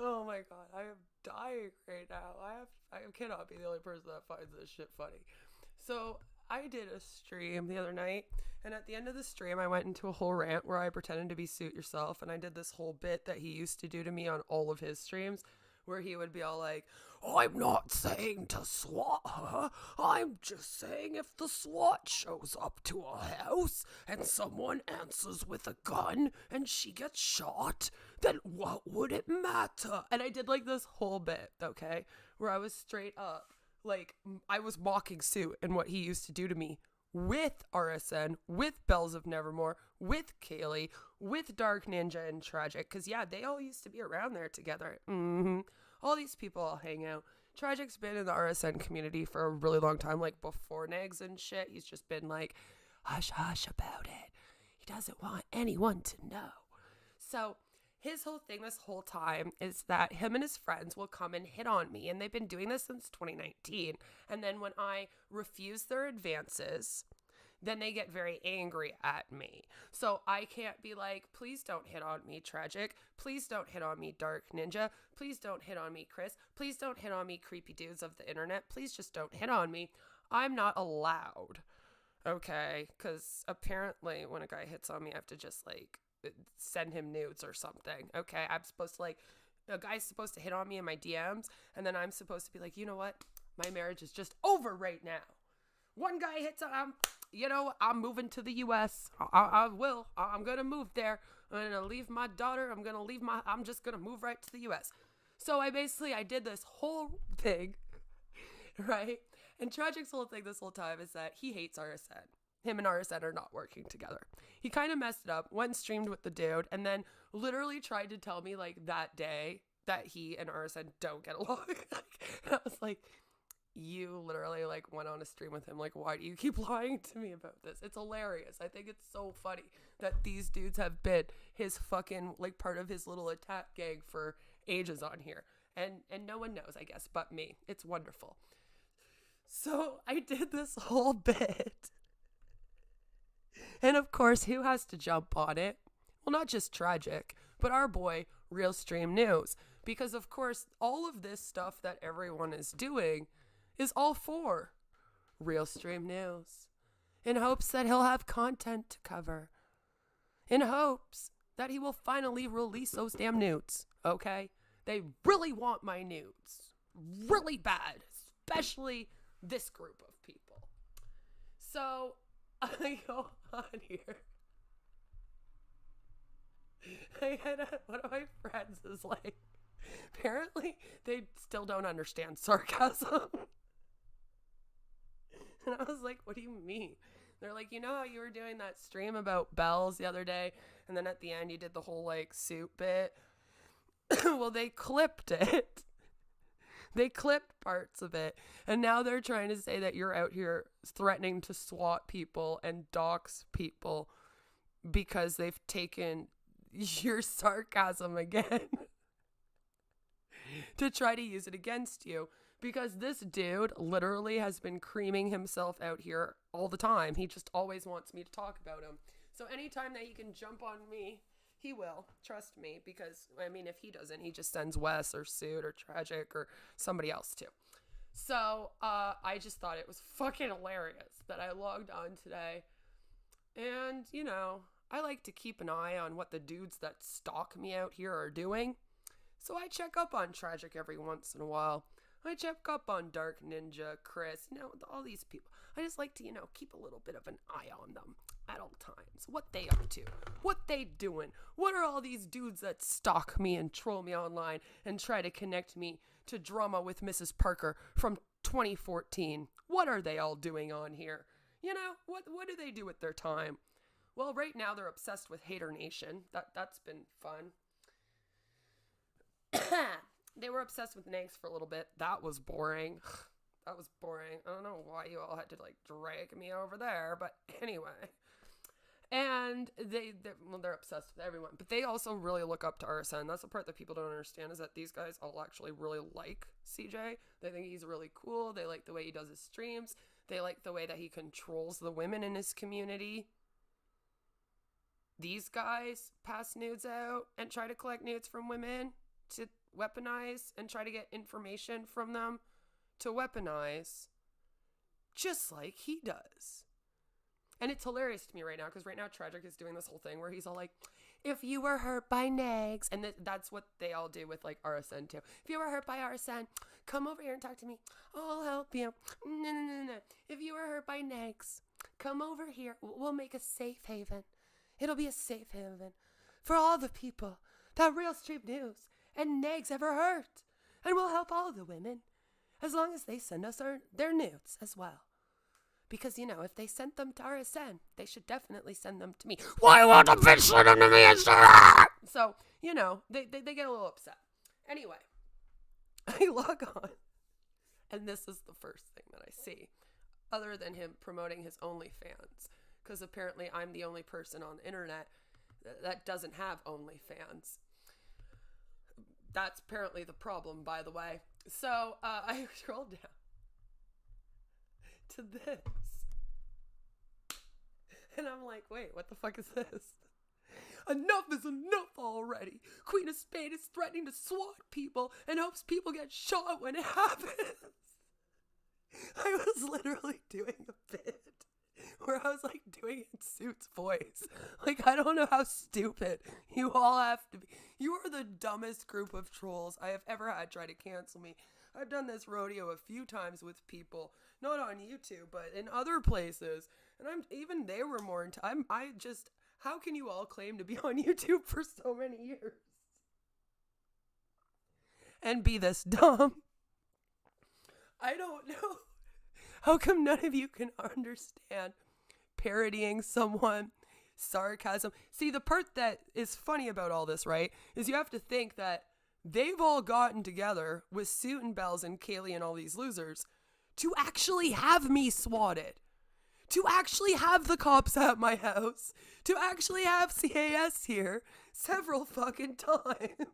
Oh my god, I am dying right now. I cannot be the only person that finds this shit funny. So I did a stream the other night, and at the end of the stream, I went into a whole rant where I pretended to be Suit Yourself, and I did this whole bit that he used to do to me on all of his streams, where he would be all like, I'm not saying to SWAT her, I'm just saying if the SWAT shows up to a house and someone answers with a gun and she gets shot, then what would it matter? And I did like this whole bit, okay, where I was straight up like, I was mocking Sue and what he used to do to me with RSN, with Bells of Nevermore, with Kaylee, with Dark Ninja and Tragic, because yeah, they all used to be around there together. All these people all hang out. Tragic's been in the RSN community for a really long time, like before Negs and shit. He's just been like, hush hush about it. He doesn't want anyone to know. So his whole thing this whole time is that him and his friends will come and hit on me, and they've been doing this since 2019. And then when I refuse their advances, then they get very angry at me. So I can't be like, please don't hit on me, Tragic. Please don't hit on me, Dark Ninja. Please don't hit on me, Chris. Please don't hit on me, creepy dudes of the internet. Please just don't hit on me. I'm not allowed. Okay? Because apparently when a guy hits on me, I have to just like send him nudes or something. Okay? I'm supposed to like, a guy's supposed to hit on me in my DMs, and then I'm supposed to be like, you know what? My marriage is just over right now. One guy hits on, I'm moving to the U.S. I will. I'm going to move there. I'm going to leave my daughter. I'm just going to move right to the U.S. So I did this whole thing, right? And Tragic's whole thing this whole time is that he hates RSN. Him and RSN are not working together. He kind of messed it up, went and streamed with the dude, and then literally tried to tell me like that day that he and RSN don't get along. And I was like, you literally like went on a stream with him. Like, why do you keep lying to me about this? It's hilarious. I think it's so funny that these dudes have been his fucking like part of his little attack gang for ages on here. And no one knows, I guess, but me. It's wonderful. So I did this whole bit. And of course, who has to jump on it? Well, not just Tragic, but our boy, Realstream News. Because of course, all of this stuff that everyone is doing is all for Realstream News, in hopes that he'll have content to cover, in hopes that he will finally release those damn nudes, okay? They really want my nudes, really bad, especially this group of people. So I go on here. One of my friends is like, apparently they still don't understand sarcasm. And I was like, what do you mean? They're like, you know how you were doing that stream about bells the other day, and then at the end you did the whole like suit bit? Well, they clipped it. They clipped parts of it, and now they're trying to say that you're out here threatening to SWAT people and dox people because they've taken your sarcasm again to try to use it against you. Because this dude literally has been creaming himself out here all the time. He just always wants me to talk about him. So anytime that he can jump on me, he will. Trust me. Because, I mean, if he doesn't, he just sends Wes or Suit or Tragic or somebody else too. So I just thought it was fucking hilarious that I logged on today. And, I like to keep an eye on what the dudes that stalk me out here are doing. So I check up on Tragic every once in a while. I check up on Dark Ninja, Chris, all these people. I just like to, keep a little bit of an eye on them at all times. What they up to, what they doing. What are all these dudes that stalk me and troll me online and try to connect me to drama with Mrs. Parker from 2014? What are they all doing on here? What do they do with their time? Well, right now they're obsessed with Hater Nation. That's been fun. They were obsessed with Negs for a little bit. That was boring. I don't know why you all had to like drag me over there, but anyway. And they're obsessed with everyone, but they also really look up to RSN. That's the part that people don't understand, is that these guys all actually really like CJ. They think he's really cool. They like the way he does his streams. They like the way that he controls the women in his community. These guys pass nudes out and try to collect nudes from women to weaponize and try to get information from them to weaponize, just like he does. And it's hilarious to me right now, because right now Tragic is doing this whole thing where he's all like, if you were hurt by Negs, and that's what they all do with like RSN too. If you were hurt by RSN, come over here and talk to me. I'll help you. No. If you were hurt by Negs, come over here. We'll make a safe haven. It'll be a safe haven for all the people that Realstream News and Negs ever hurt. And we'll help all the women as long as they send us their nudes as well. Because, if they sent them to RSN, they should definitely send them to me. Why won't the bitch send them to me instead? So, they get a little upset. Anyway, I log on, and this is the first thing that I see, other than him promoting his OnlyFans. Because apparently I'm the only person on the internet that doesn't have OnlyFans. That's apparently the problem, by the way. So, I scrolled down to this, and I'm like, wait, what the fuck is this? Enough is enough already. Queen of Spade is threatening to swat people and hopes people get shot when it happens. I was literally doing a bit where I was like doing it in Suit's voice. Like, I don't know how stupid you all have to be. You are the dumbest group of trolls I have ever had try to cancel me. I've done this rodeo a few times with people, not on YouTube, but in other places. And even they were more into, how can you all claim to be on YouTube for so many years? And be this dumb? I don't know. How come none of you can understand parodying someone, sarcasm? See, the part that is funny about all this, right, is you have to think that they've all gotten together with Suit and Bells and Kaylee and all these losers to actually have me swatted, to actually have the cops at my house, to actually have CAS here several fucking times.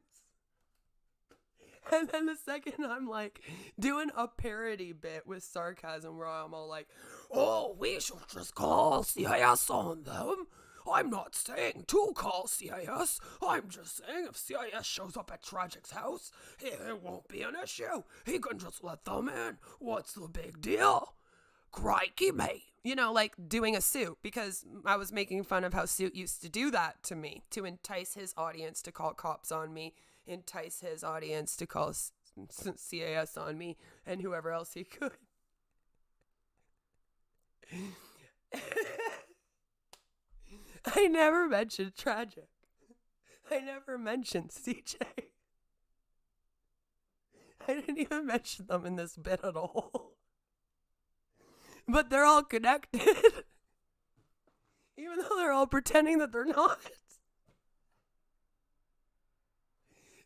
And then the second I'm like doing a parody bit with sarcasm where I'm all like, oh, we should just call CIS on them. I'm not saying to call CIS. I'm just saying if CIS shows up at Tragic's house, it won't be an issue. He can just let them in. What's the big deal? Crikey, mate. Like doing a Suit, because I was making fun of how Suit used to do that to me, to entice his audience to call cops on me, entice his audience to call CAS on me, and whoever else he could. I never mentioned Tragic. I never mentioned CJ. I didn't even mention them in this bit at all. But they're all connected. Even though they're all pretending that they're not.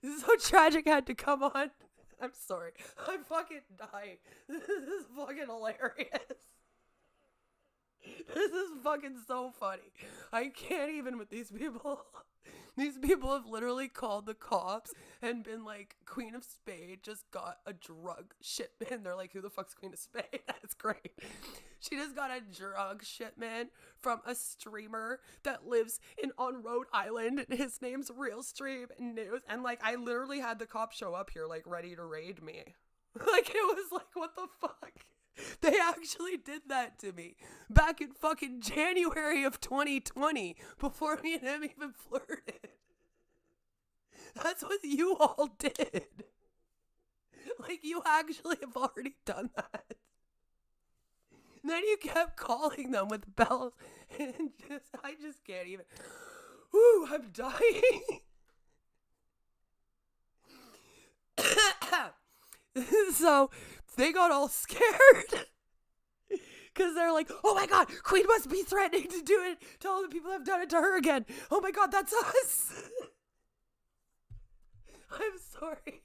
This is how Tragic had to come on. I'm sorry. I'm fucking dying. This is fucking hilarious. This is fucking so funny. I can't even with these people. These people have literally called the cops and been like, Queen of Spade just got a drug shipment. They're like, who the fuck's Queen of Spade? That's great. She just got a drug shipment from a streamer that lives on Rhode Island. And his name's Realstream News. And like, I literally had the cops show up here like ready to raid me. Like, it was like, what the fuck? They actually did that to me back in fucking January of 2020 before me and him even flirted. That's what you all did. Like, you actually have already done that. And then you kept calling them with bells and I just can't even. Ooh, I'm dying. So they got all scared because they're like, oh my god, Queen must be threatening to do it to all the people that have done it to her again. Oh my god, that's us. I'm sorry.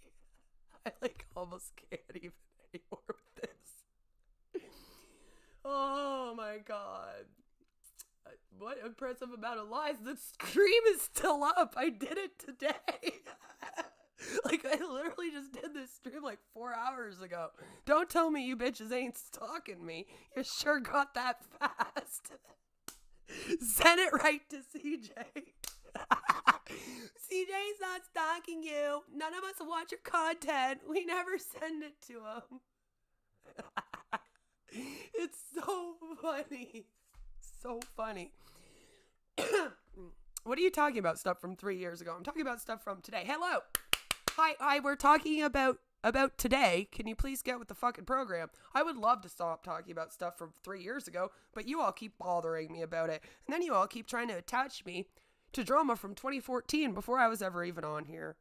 I like almost can't even anymore with this. Oh my god. What impressive amount of lies. The stream is still up. I did it today. Like, I literally just did this stream like 4 hours ago. Don't tell me you bitches ain't stalking me. You sure got that fast. Send it right to CJ. CJ Daddy's not stalking you. None of us watch your content. We never send it to him. It's so funny. So funny. What are you talking about? Stuff from 3 years ago. I'm talking about stuff from today. Hello. Hi, we're talking about today. Can you please get with the fucking program? I would love to stop talking about stuff from 3 years ago, but you all keep bothering me about it. And then you all keep trying to attach me to drama from 2014 before I was ever even on here.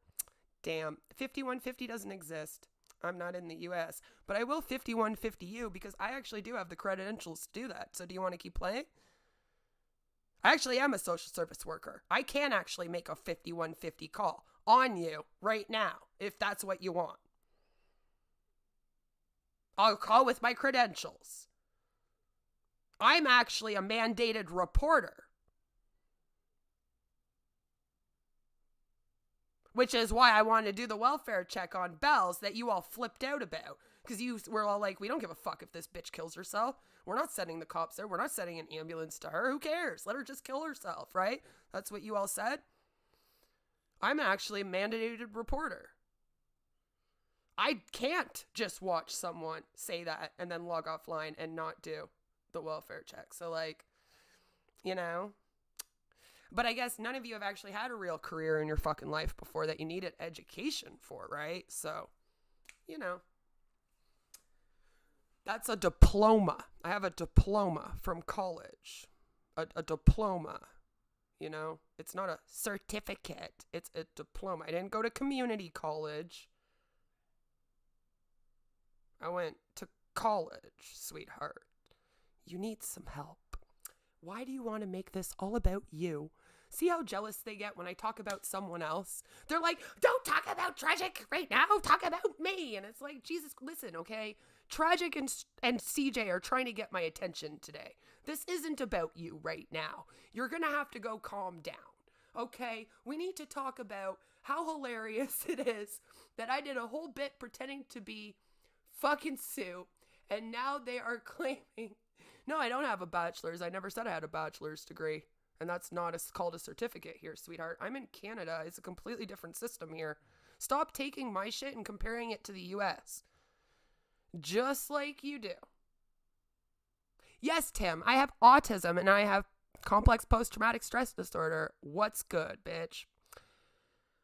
Damn. 5150 doesn't exist. I'm not in the US, but I will 5150 you because I actually do have the credentials to do that. So do you want to keep playing? I actually am a social service worker. I can actually make a 5150 call on you right now if that's what you want. I'll call with my credentials. I'm actually a mandated reporter. Which is why I wanted to do the welfare check on Bells that you all flipped out about. Because you were all like, we don't give a fuck if this bitch kills herself. We're not sending the cops there. We're not sending an ambulance to her. Who cares? Let her just kill herself, right? That's what you all said. I'm actually a mandated reporter. I can't just watch someone say that and then log offline and not do the welfare check. So, like, you know... But I guess none of you have actually had a real career in your fucking life before that you needed education for, right? So, you know. That's a diploma. I have a diploma from college. A diploma, you know? It's not a certificate. It's a diploma. I didn't go to community college. I went to college, sweetheart. You need some help. Why do you want to make this all about you? See how jealous they get when I talk about someone else? They're like, don't talk about Tragic right now. Talk about me. And it's like, Jesus, listen, okay? Tragic and CJ are trying to get my attention today. This isn't about you right now. You're going to have to go calm down. Okay? We need to talk about how hilarious it is that I did a whole bit pretending to be fucking Sue. And now they are claiming... No, I don't have a bachelor's. I never said I had a bachelor's degree. And that's not called a certificate here, sweetheart. I'm in Canada. It's a completely different system here. Stop taking my shit and comparing it to the US. Just like you do. Yes, Tim, I have autism and I have complex post-traumatic stress disorder. What's good, bitch?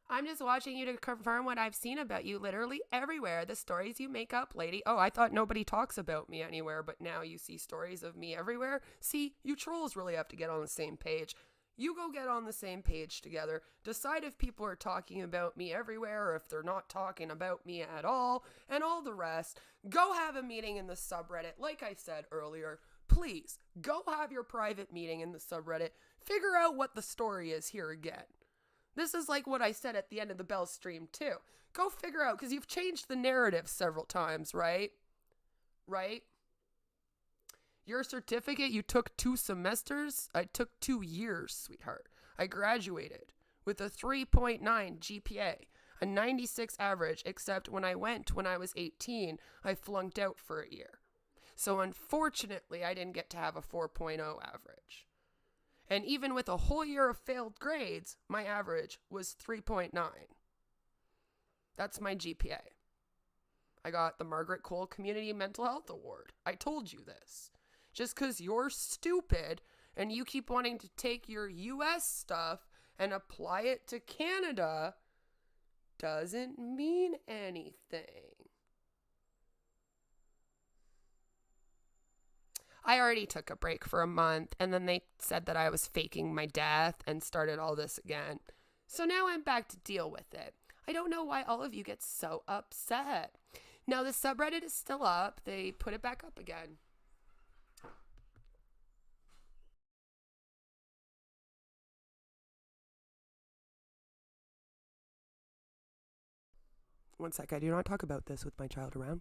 I'm just watching you to confirm what I've seen about you literally everywhere. The stories you make up, lady. Oh, I thought nobody talks about me anywhere, but now you see stories of me everywhere. See, you trolls really have to get on the same page. You go get on the same page together. Decide if people are talking about me everywhere or if they're not talking about me at all, and all the rest. Go have a meeting in the subreddit. Like I said earlier, please go have your private meeting in the subreddit. Figure out what the story is here again. This is like what I said at the end of the Bell stream too. Go figure out, because you've changed the narrative several times, right? Right? Your certificate, you took 2 semesters. I took 2 years, sweetheart. I graduated with a 3.9 GPA, a 96 average, except when I was 18, I flunked out for a year. So unfortunately, I didn't get to have a 4.0 average. And even with a whole year of failed grades, my average was 3.9. That's my GPA. I got the Margaret Cole Community Mental Health Award. I told you this. Just because you're stupid and you keep wanting to take your US stuff and apply it to Canada doesn't mean anything. I already took a break for a month, and then they said that I was faking my death and started all this again. So now I'm back to deal with it. I don't know why all of you get so upset. Now the subreddit is still up. They put it back up again. One sec, I do not talk about this with my child around.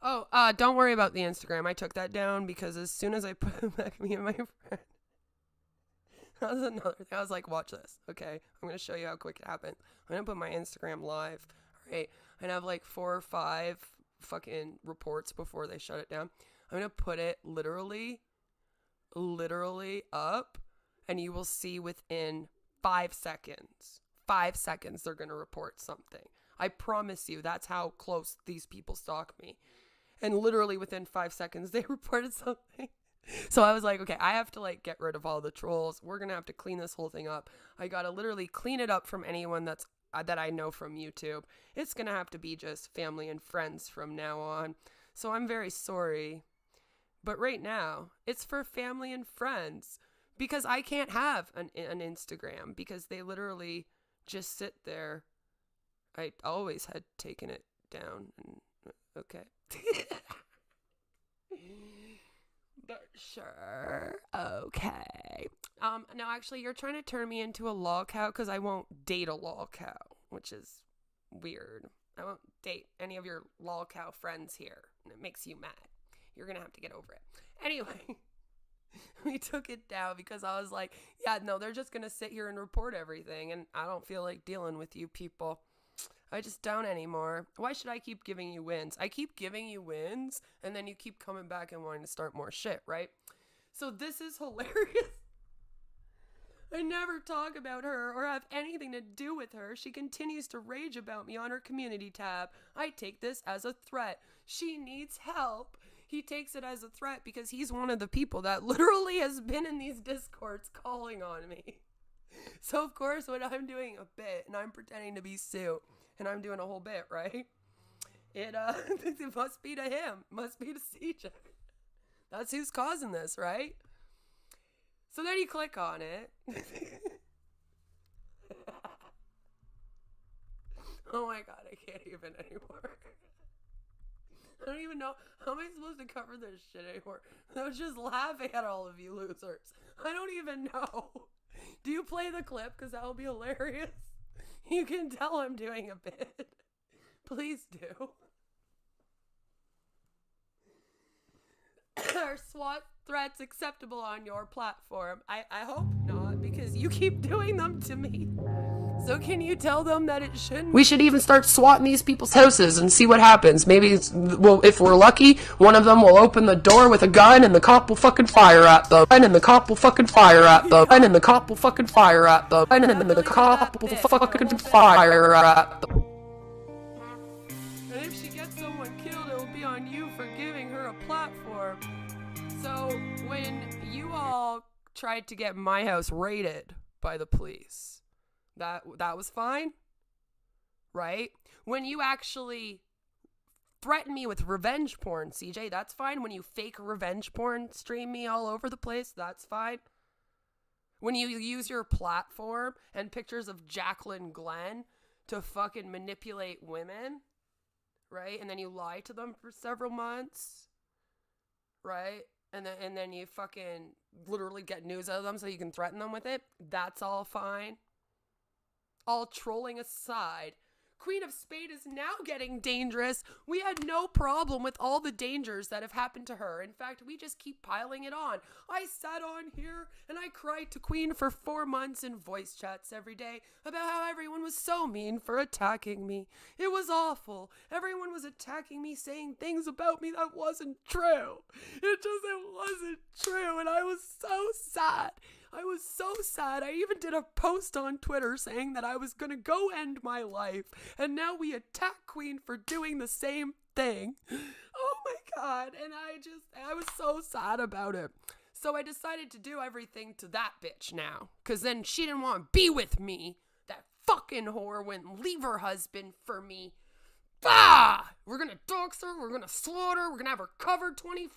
Oh, don't worry about the Instagram. I took that down because as soon as I put it back, me and my friend, that was another thing. I was like, watch this. Okay, I'm going to show you how quick it happened. I'm going to put my Instagram live. All right. And I have like 4 or 5 fucking reports before they shut it down. I'm going to put it literally up, and you will see within 5 seconds. 5 seconds, they're going to report something. I promise you, that's how close these people stalk me. And literally within 5 seconds, they reported something. So I was like, okay, I have to like get rid of all the trolls. We're going to have to clean this whole thing up. I got to literally clean it up from anyone that I know from YouTube. It's going to have to be just family and friends from now on. So I'm very sorry. But right now, it's for family and friends. Because I can't have an Instagram. Because they literally just sit there. I always had taken it down. And okay. But sure. Okay. No, actually, you're trying to turn me into a lol cow because I won't date a lol cow, which is weird. I won't date any of your lol cow friends here, and it makes you mad. You're going to have to get over it. Anyway, we took it down because I was like, yeah, no, they're just going to sit here and report everything, and I don't feel like dealing with you people. I just don't anymore. Why should I keep giving you wins? I keep giving you wins, and then you keep coming back and wanting to start more shit, right? So this is hilarious. I never talk about her or have anything to do with her. She continues to rage about me on her community tab. I take this as a threat. She needs help. He takes it as a threat because he's one of the people that literally has been in these discords calling on me. So of course, when I'm doing a bit and I'm pretending to be Sue, and I'm doing a whole bit, right? It must be to him. Must be to CJ. That's who's causing this, right? So then you click on it. Oh my god, I can't even anymore. I don't even know. How am I supposed to cover this shit anymore? I was just laughing at all of you losers. I don't even know. Do you play the clip? Because that will be hilarious. You can tell I'm doing a bit. Please do. Are SWAT threats acceptable on your platform? I hope not, because you keep doing them to me. So can you tell them that it shouldn't? We should even start swatting these people's houses and see what happens. Maybe well, if we're lucky, one of them will open the door with a gun and the cop will fucking fire at them. And the cop will fucking fire at them. And the cop will fucking fire at them. And the cop will fucking fire at them. And if she gets someone killed, it will be on you for giving her a platform. So when you all tried to get my house raided by the police, that was fine, right? When you actually threaten me with revenge porn, CJ, that's fine. When you fake revenge porn stream me all over the place, that's fine. When you use your platform and pictures of Jacqueline Glenn to fucking manipulate women, right? And then you lie to them for several months, right? And then you fucking literally get news out of them so you can threaten them with it. That's all fine. All trolling aside, Queen of Spade is now getting dangerous. We had no problem with all the dangers that have happened to her. In fact, we just keep piling it on. I sat on here and I cried to Queen for 4 months in voice chats every day about how everyone was so mean for attacking me. It was awful. Everyone was attacking me, saying things about me that wasn't true. It wasn't true, and I was so sad. I was so sad. I even did a post on Twitter saying that I was going to go end my life. And now we attack Queen for doing the same thing. Oh my God. And I was so sad about it. So I decided to do everything to that bitch now. Because then she didn't want to be with me. That fucking whore wouldn't leave her husband for me. We're going to dox her, we're going to slaughter her, we're going to have her covered 24/7.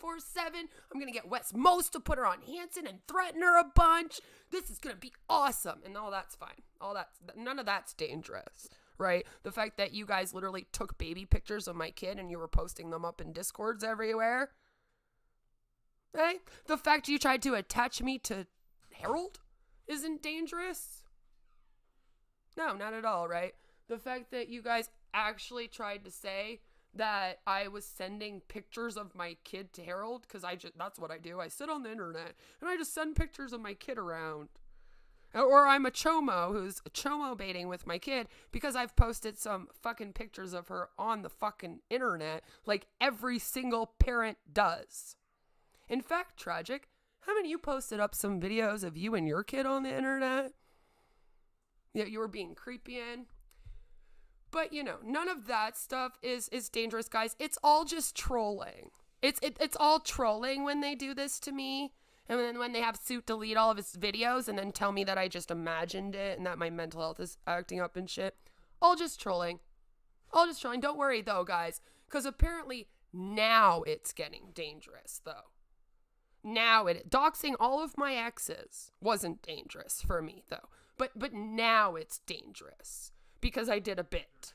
I'm going to get Wes Most to put her on Hanson and threaten her a bunch. This is going to be awesome. And all that's fine. None of that's dangerous, right? The fact that you guys literally took baby pictures of my kid and you were posting them up in Discords everywhere, right? The fact you tried to attach me to Harold isn't dangerous. No, not at all, right? The fact that you guys actually tried to say that I was sending pictures of my kid to Harold, because that's what I do. I sit on the internet and I just send pictures of my kid around. Or I'm a chomo who's chomo baiting with my kid because I've posted some fucking pictures of her on the fucking internet like every single parent does. In fact, Tragic, haven't you posted up some videos of you and your kid on the internet? Yeah, you were being creepy in. But, you know, none of that stuff is dangerous, guys. It's all just trolling. It's all trolling when they do this to me. And then when they have Suit delete all of his videos and then tell me that I just imagined it and that my mental health is acting up and shit. All just trolling. All just trolling. Don't worry, though, guys. Because apparently now it's getting dangerous, though. Now doxing all of my exes wasn't dangerous for me, though. But now it's dangerous. Because I did a bit.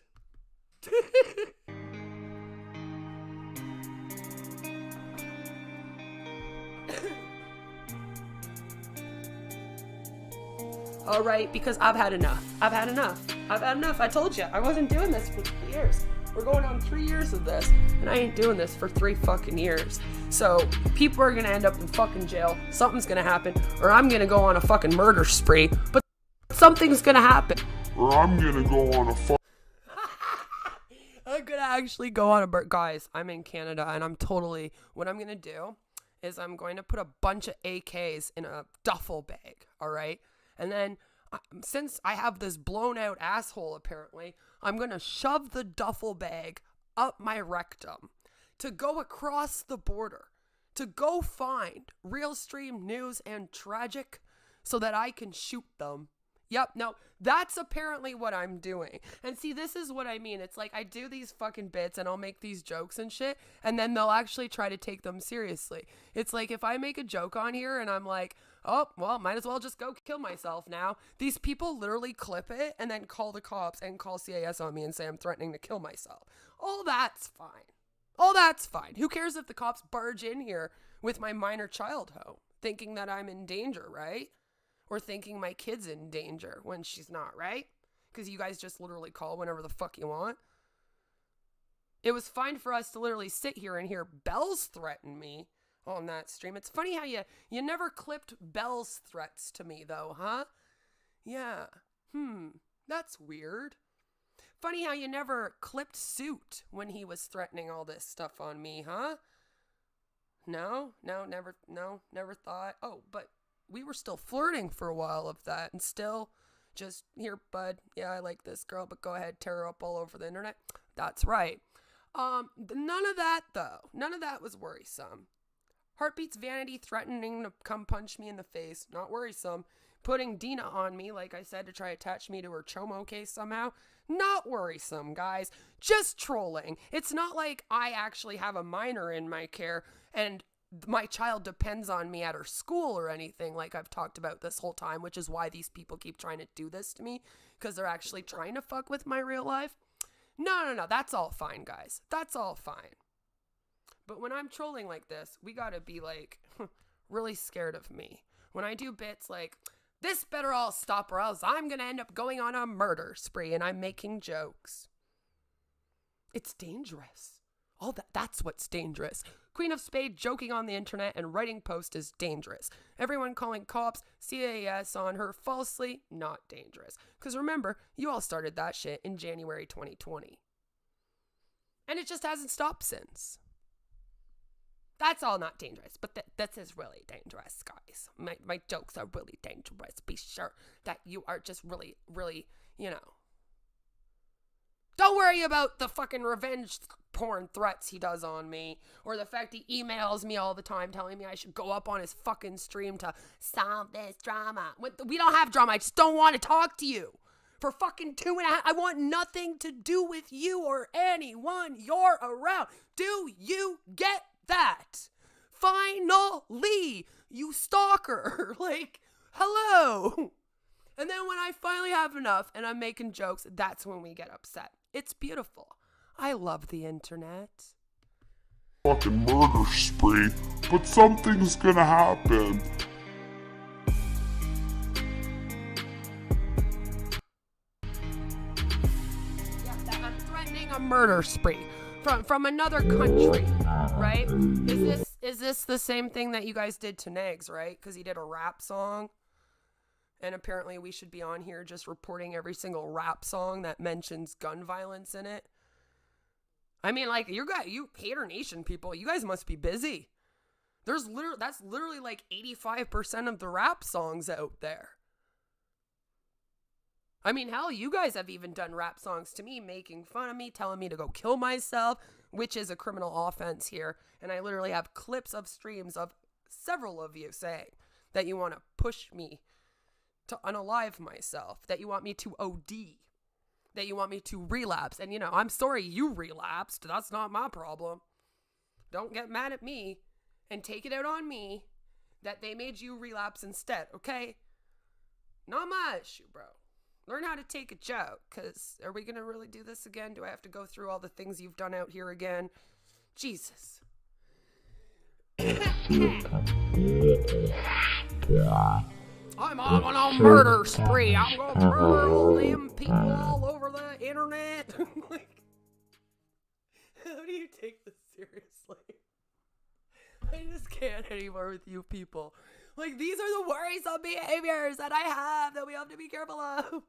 All right, because I've had enough. I told you, I wasn't doing this for 3 years. We're going on 3 years of this, and I ain't doing this for 3 fucking years. So, people are gonna end up in fucking jail, something's gonna happen, or I'm gonna go on a fucking murder spree, but something's gonna happen. Or I'm gonna go on a I'm gonna actually go on a guys, I'm in Canada, and what I'm gonna do is I'm going to put a bunch of AKs in a duffel bag, alright? And then, since I have this blown out asshole apparently, I'm gonna shove the duffel bag up my rectum to go across the border, to go find Realstream News and Tragic so that I can shoot them. Yep, no, that's apparently what I'm doing. And see, this is what I mean. It's like I do these fucking bits and I'll make these jokes and shit, and then they'll actually try to take them seriously. It's like if I make a joke on here and I'm like, oh, well, might as well just go kill myself now. These people literally clip it and then call the cops and call CAS on me and say I'm threatening to kill myself. All that's fine. All that's fine. Who cares if the cops barge in here with my minor child home, thinking that I'm in danger, right? Or thinking my kid's in danger when she's not, right? Because you guys just literally call whenever the fuck you want. It was fine for us to literally sit here and hear Bells threaten me on that stream. It's funny how you never clipped Bells' threats to me, though, huh? Yeah. That's weird. Funny how you never clipped Suit when he was threatening all this stuff on me, huh? No, never thought. Oh, but we were still flirting for a while of that, and still just, here, bud, yeah, I like this girl, but go ahead, tear her up all over the internet. That's right. None of that, though. None of that was worrisome. Heartbeat's vanity threatening to come punch me in the face, not worrisome. Putting Dina on me, like I said, to try to attach me to her chomo case somehow, not worrisome, guys. Just trolling. It's not like I actually have a minor in my care, and my child depends on me at her school or anything like I've talked about this whole time, which is why these people keep trying to do this to me, because they're actually trying to fuck with my real life. No, that's all fine, guys. That's all fine. But when I'm trolling like this, we gotta be like really scared of me. When I do bits like, this better all stop or else I'm gonna end up going on a murder spree, and I'm making jokes. It's dangerous. That's what's dangerous. Queen of Spade joking on the internet and writing posts is dangerous. Everyone calling cops, CAS on her falsely, not dangerous. Because remember, you all started that shit in January 2020. And it just hasn't stopped since. That's all not dangerous, but this is really dangerous, guys. My jokes are really dangerous. Be sure that you are just really, really, Don't worry about the fucking revenge porn threats he does on me, or the fact he emails me all the time telling me I should go up on his fucking stream to solve this drama. We don't have drama. I just don't want to talk to you for fucking 2.5. I want nothing to do with you or anyone you're around. Do you get that? Finally, you stalker. Like, hello. And then when I finally have enough and I'm making jokes, that's when we get upset. It's beautiful. I love the internet. fucking murder spree, but something's gonna happen. Yeah, I'm threatening a murder spree from another country, right? Is this the same thing that you guys did to Negs, right? Because he did a rap song. And apparently we should be on here just reporting every single rap song that mentions gun violence in it. I mean, like, you Hater Nation people, you guys must be busy. That's literally like 85% of the rap songs out there. I mean, hell, you guys have even done rap songs to me, making fun of me, telling me to go kill myself, which is a criminal offense here. And I literally have clips of streams of several of you saying that you want to push me to unalive myself, that you want me to OD, that you want me to relapse. And, I'm sorry you relapsed. That's not my problem. Don't get mad at me and take it out on me that they made you relapse instead, okay? Not my issue, bro. Learn how to take a joke, because are we going to really do this again? Do I have to go through all the things you've done out here again? Jesus. I'm on a murder spree. I'm going to murder all them people all over the internet. Like, how do you take this seriously? I just can't anymore with you people. Like, these are the worrisome behaviors that I have that we have to be careful of.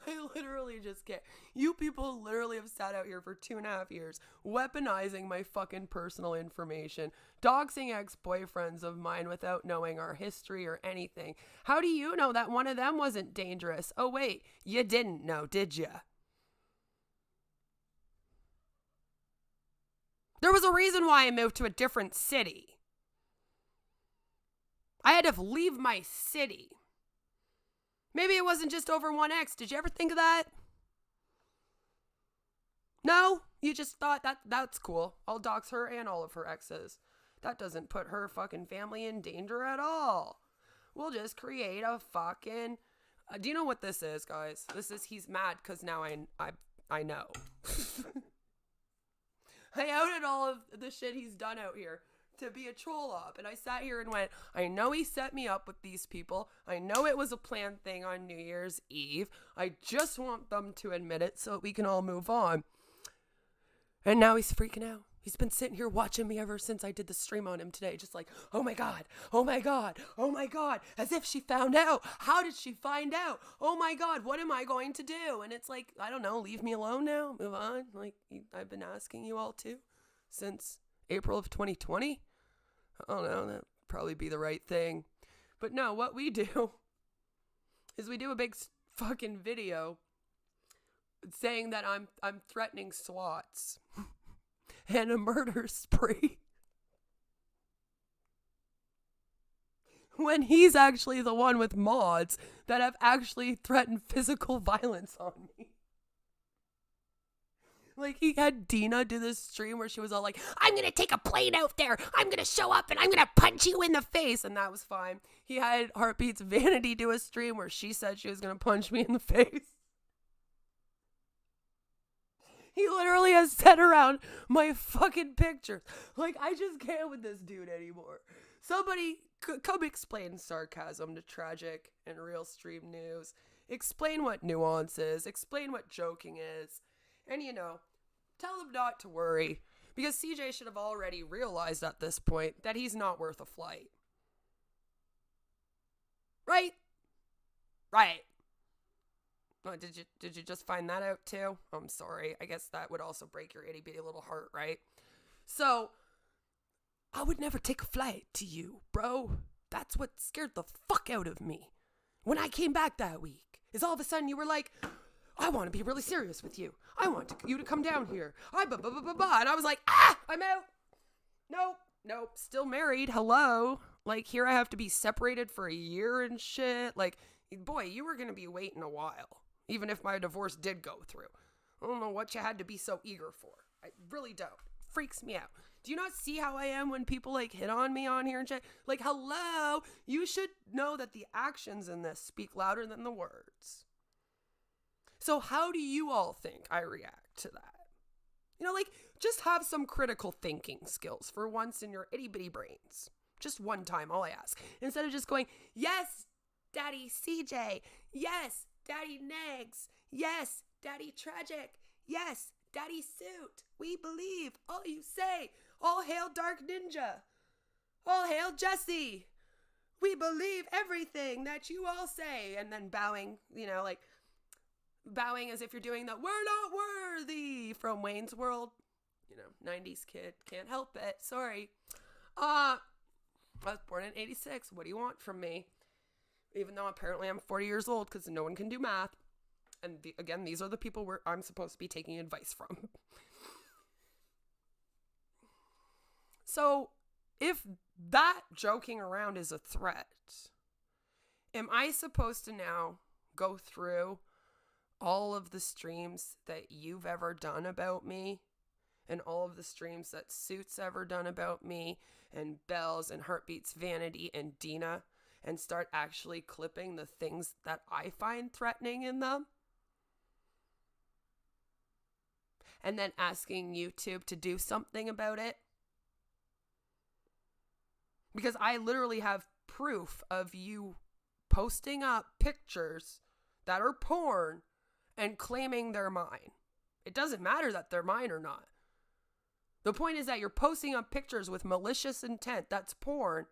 I literally just can't. You people literally have sat out here for 2.5 years, weaponizing my fucking personal information, doxing ex-boyfriends of mine without knowing our history or anything. How do you know that one of them wasn't dangerous? Oh wait, you didn't know, did ya? There was a reason why I moved to a different city. I had to leave my city. Maybe it wasn't just over one ex. Did you ever think of that? No? You just thought that's cool. I'll dox her and all of her exes. That doesn't put her fucking family in danger at all. We'll just create a fucking... do you know what this is, guys? He's mad because now I know. I outed all of the shit he's done out here to be a troll op, and I sat here and went, I know he set me up with these people. I know it was a planned thing on New Year's Eve. I just want them to admit it so we can all move on. And now he's freaking out. He's been sitting here watching me ever since I did the stream on him today, just like, oh my God, oh my God, oh my God, as if she found out. How did she find out? Oh my God, what am I going to do? And it's like, I don't know, leave me alone now, move on. Like, I've been asking you all to since April of 2020. I don't know, that'd probably be the right thing. But no, what we do is we do a big fucking video saying that I'm threatening SWATs and a murder spree. When he's actually the one with mods that have actually threatened physical violence on me. Like, he had Dina do this stream where she was all like, I'm going to take a plane out there. I'm going to show up and I'm going to punch you in the face. And that was fine. He had Heartbeat's Vanity do a stream where she said she was going to punch me in the face. He literally has sent around my fucking pictures. Like, I just can't with this dude anymore. Somebody come explain sarcasm to Tragic and Realstream News. Explain what nuance is. Explain what joking is. And, tell him not to worry, because CJ should have already realized at this point that he's not worth a flight. Right? Right. Oh, did you just find that out too? I'm sorry. I guess that would also break your itty bitty little heart, right? So, I would never take a flight to you, bro. That's what scared the fuck out of me. When I came back that week, is all of a sudden you were like, I want to be really serious with you. I want you to come down here. And I was like, I'm out. Nope. Still married. Hello. Like, here I have to be separated for a year and shit. Like, boy, you were going to be waiting a while. Even if my divorce did go through. I don't know what you had to be so eager for. I really don't. Freaks me out. Do you not see how I am when people, like, hit on me on here and shit? Like, hello. You should know that the actions in this speak louder than the words. So how do you all think I react to that? Like, just have some critical thinking skills for once in your itty bitty brains. Just one time, all I ask. Instead of just going, yes, Daddy CJ. Yes, Daddy Negs. Yes, Daddy tragic. Yes, Daddy suit. We believe all you say. All hail Dark Ninja. All hail Jesse. We believe everything that you all say. And then bowing, like bowing as if you're doing the "we're not worthy" from Wayne's World. 90s kid. Can't help it. Sorry. I was born in 86. What do you want from me? Even though apparently I'm 40 years old because no one can do math. And again, these are the people I'm supposed to be taking advice from. So if that joking around is a threat, am I supposed to now go through all of the streams that you've ever done about me and all of the streams that Suit's ever done about me and Bells and Heartbeats Vanity and Dina and start actually clipping the things that I find threatening in them? And then asking YouTube to do something about it? Because I literally have proof of you posting up pictures that are porn and claiming they're mine. It doesn't matter that they're mine or not. The point is that you're posting up pictures with malicious intent that's porn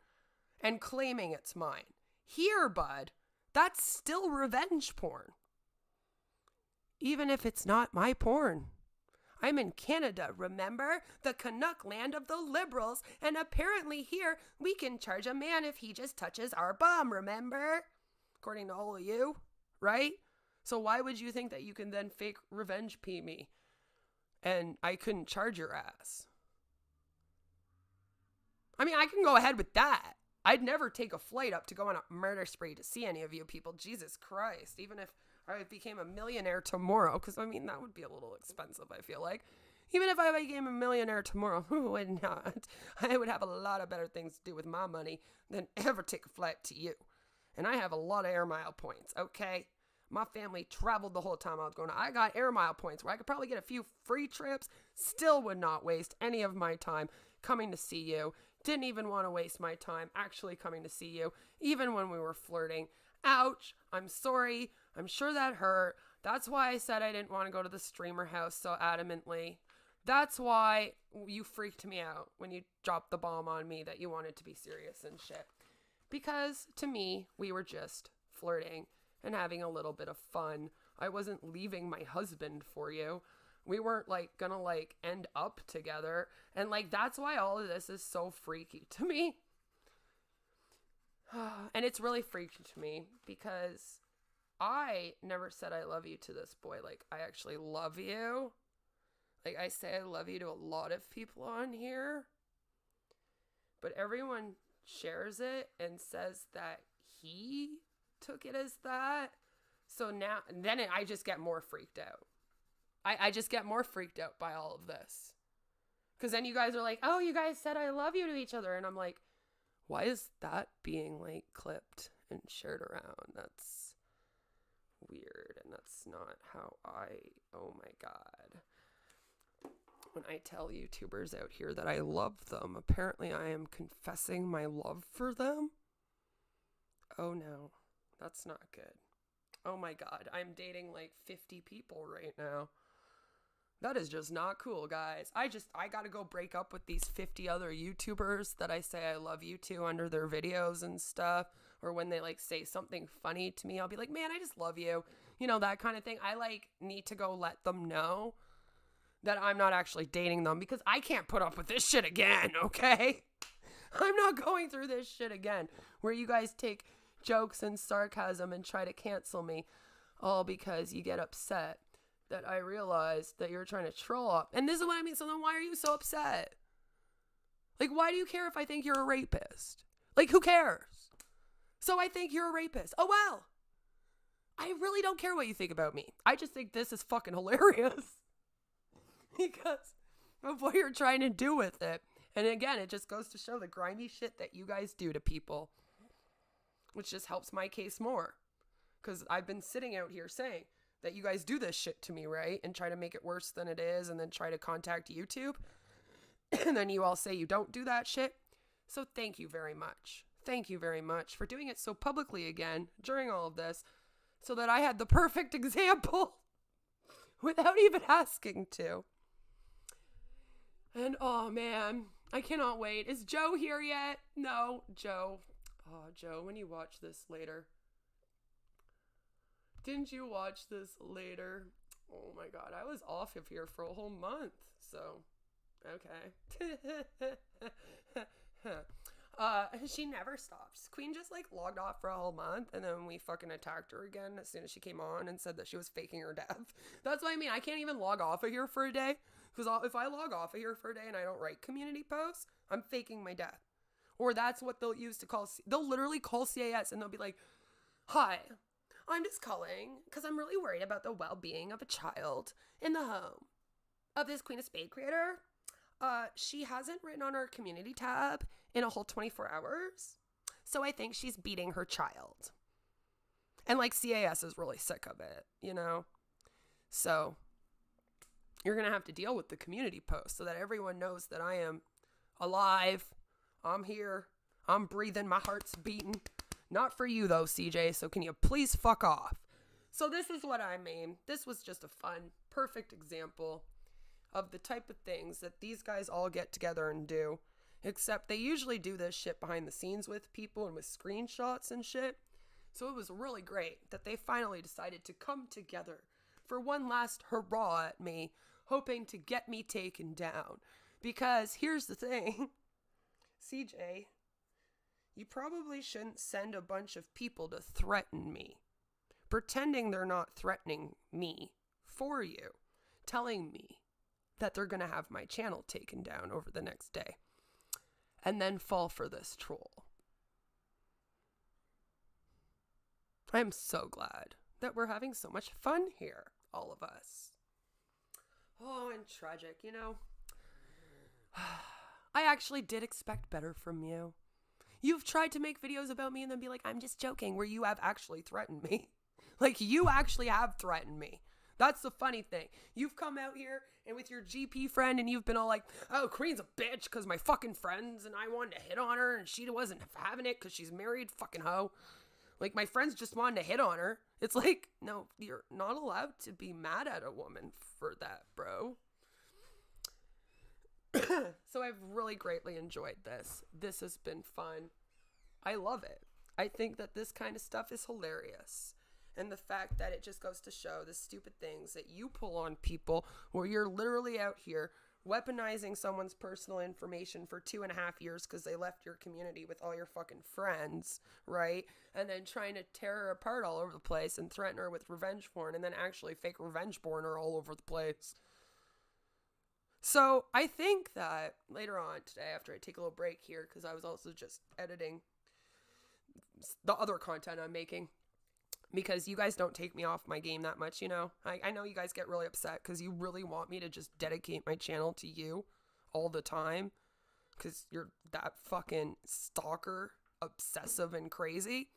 and claiming it's mine. Here, bud, that's still revenge porn. Even if it's not my porn. I'm in Canada, remember? The Canuck land of the liberals. And apparently here, we can charge a man if he just touches our bum, remember? According to all of you, right? So why would you think that you can then fake revenge pee me? And I couldn't charge your ass. I mean, I can go ahead with that. I'd never take a flight up to go on a murder spree to see any of you people. Jesus Christ. Even if I became a millionaire tomorrow, because I mean, that would be a little expensive, I feel like. Even if I became a millionaire tomorrow, who would not? I would have a lot of better things to do with my money than ever take a flight to you. And I have a lot of air mile points, okay? My family traveled the whole time I was going. I got air mile points where I could probably get a few free trips. Still would not waste any of my time coming to see you. Didn't even want to waste my time actually coming to see you, even when we were flirting. Ouch. I'm sorry. I'm sure that hurt. That's why I said I didn't want to go to the streamer house so adamantly. That's why you freaked me out when you dropped the bomb on me that you wanted to be serious and shit. Because to me, we were just flirting and having a little bit of fun. I wasn't leaving my husband for you. We weren't gonna end up together. And that's why all of this is so freaky to me. And it's really freaky to me because I never said I love you to this boy. I actually love you. I say I love you to a lot of people on here. But everyone shares it and says that he took it as that. So now, I just get more freaked out. I just get more freaked out by all of this. Because then you guys are like, oh, you guys said I love you to each other. And I'm like, why is that being clipped and shared around? That's weird. And that's not how oh my God. When I tell YouTubers out here that I love them, apparently I am confessing my love for them. Oh no, that's not good. Oh my God, I'm dating 50 people right now. That is just not cool, guys. I gotta go break up with these 50 other YouTubers that I say I love you to under their videos and stuff. Or when they say something funny to me, I'll be like, man, I just love you. That kind of thing. I need to go let them know that I'm not actually dating them because I can't put up with this shit again, okay? I'm not going through this shit again where you guys take jokes and sarcasm and try to cancel me all because you get upset that I realized that you're trying to troll up. And this is what I mean. So then why are you so upset? Why do you care if I think you're a rapist? Who cares? So I think you're a rapist. Oh, well. I really don't care what you think about me. I just think this is fucking hilarious because of what you're trying to do with it. And again, it just goes to show the grimy shit that you guys do to people, which just helps my case more. Because I've been sitting out here saying that you guys do this shit to me, right? And try to make it worse than it is and then try to contact YouTube. And then you all say you don't do that shit. So thank you very much. Thank you very much for doing it so publicly again during all of this so that I had the perfect example without even asking to. And oh man, I cannot wait. Is Joe here yet? No, Joe. Oh, Joe, when you watch this later. Didn't you watch this later? Oh my god, I was off of here for a whole month. So, okay. She never stops. Queen just like logged off for a whole month, and then we fucking attacked her again as soon as she came on and said that she was faking her death. That's what I mean. I can't even log off of here for a day, because if I log off of here for a day and I don't write community posts, I'm faking my death. Or that's what they'll use to call. They'll literally call CAS and they'll be like, "Hi, I'm just calling because I'm really worried about the well-being of a child in the home of this Queen of Spade creator. She hasn't written on our community tab in a whole 24 hours. So I think she's beating her child." And like CAS is really sick of it, you know? So you're going to have to deal with the community post so that everyone knows that I am alive. I'm here. I'm breathing. My heart's beating. Not for you though, CJ. So can you please fuck off? So this is what I mean. This was just a fun, perfect example of the type of things that these guys all get together and do. Except they usually do this shit behind the scenes with people and with screenshots and shit. So it was really great that they finally decided to come together for one last hurrah at me, hoping to get me taken down. Because here's the thing. CJ, you probably shouldn't send a bunch of people to threaten me, pretending they're not threatening me for you, telling me that they're going to have my channel taken down over the next day, and then fall for this troll. I'm so glad that we're having so much fun here, all of us. Oh, and tragic, you know. I actually did expect better from you. You've tried to make videos about me and then be like, "I'm just joking," where you have actually threatened me. Like, you actually have threatened me. That's the funny thing. You've come out here and with your GP friend and you've been all like, "Oh, Queen's a bitch because my fucking friends and I wanted to hit on her and she wasn't having it because she's married, fucking hoe. Like, my friends just wanted to hit on her." It's like, no, you're not allowed to be mad at a woman for that, bro. So I've really greatly enjoyed this. This has been fun. I love it. I think that this kind of stuff is hilarious. And the fact that it just goes to show the stupid things that you pull on people where you're literally out here weaponizing someone's personal information for 2.5 years because they left your community with all your fucking friends, right? And then trying to tear her apart all over the place and threaten her with revenge porn and then actually fake revenge porn her all over the place. So I think that later on today, after I take a little break here, because I was also just editing the other content I'm making, because you guys don't take me off my game that much, you know? I know you guys get really upset because you really want me to just dedicate my channel to you all the time because you're that fucking stalker, obsessive and crazy.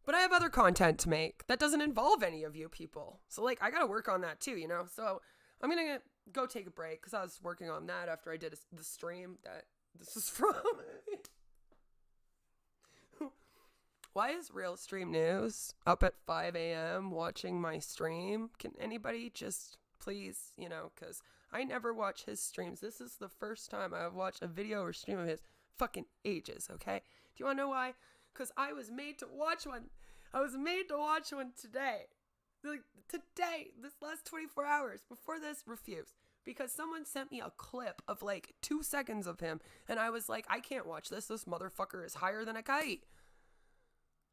But I have other content to make that doesn't involve any of you people. So, like, I gotta work on that too, you know? So I'm gonna go take a break because I was working on that after I did the stream that this is from. Why is Realstream News up at 5 a.m. watching my stream? Can anybody just please, you know, because I never watch his streams. This is the first time I've watched a video or stream of his fucking ages, okay? Do you want to know why? Because I was made to watch one. I was made to watch one today. Like, today, this last 24 hours. Before this, refused. Because someone sent me a clip of like 2 seconds of him. And I was like, I can't watch this. This motherfucker is higher than a kite.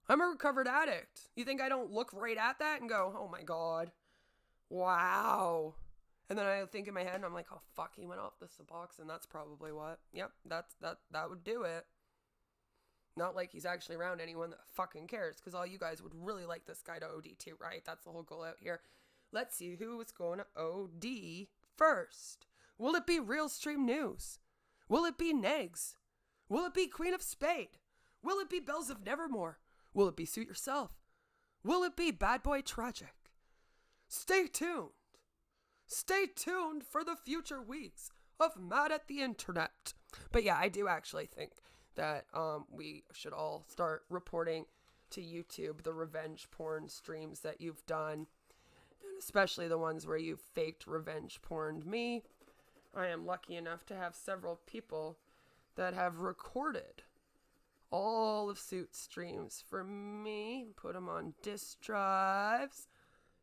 I'm a recovered addict. You think I don't look right at that and go, "Oh my God. Wow." And then I think in my head and I'm like, "Oh fuck, he went off the Suboxone. That's probably what." Yep, that would do it. Not like he's actually around anyone that fucking cares, because all you guys would really like this guy to OD too, right? That's the whole goal out here. Let's see who is going to OD first. Will it be Realstream News? Will it be Negs? Will it be Queen of Spade? Will it be Bells of Nevermore? Will it be Suit Yourself? Will it be Bad Boy Tragic? Stay tuned. Stay tuned for the future weeks of Mad at the Internet. But yeah, I do actually think that we should all start reporting to YouTube the revenge porn streams that you've done. especially the ones where you faked revenge porned me. I am lucky enough to have several people that have recorded all of Suit's streams for me, put them on disk drives.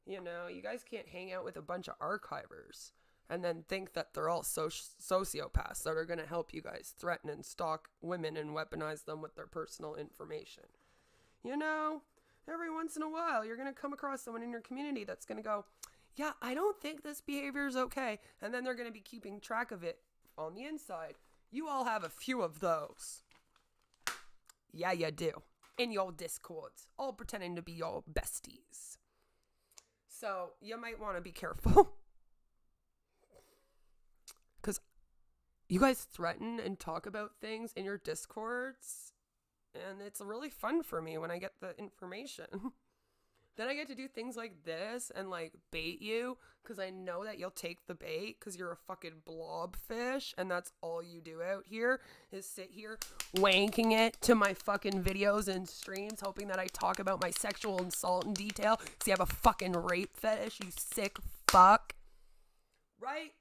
You know, you guys can't hang out with a bunch of archivers and then think that they're all sociopaths that are going to help you guys threaten and stalk women and weaponize them with their personal information. You know, every once in a while, you're going to come across someone in your community that's going to go, yeah, I don't think this behavior is okay. And then they're going to be keeping track of it on the inside. You all have a few of those. Yeah, you do. In your discords, all pretending to be your besties. So you might want to be careful. Because you guys threaten and talk about things in your discords. And it's really fun for me when I get the information. Then I get to do things like this and like bait you. Because I know that you'll take the bait. Because you're a fucking blobfish. And that's all you do out here. Is sit here wanking it to my fucking videos and streams. Hoping that I talk about my sexual assault in detail. Because you have a fucking rape fetish. You sick fuck. Right?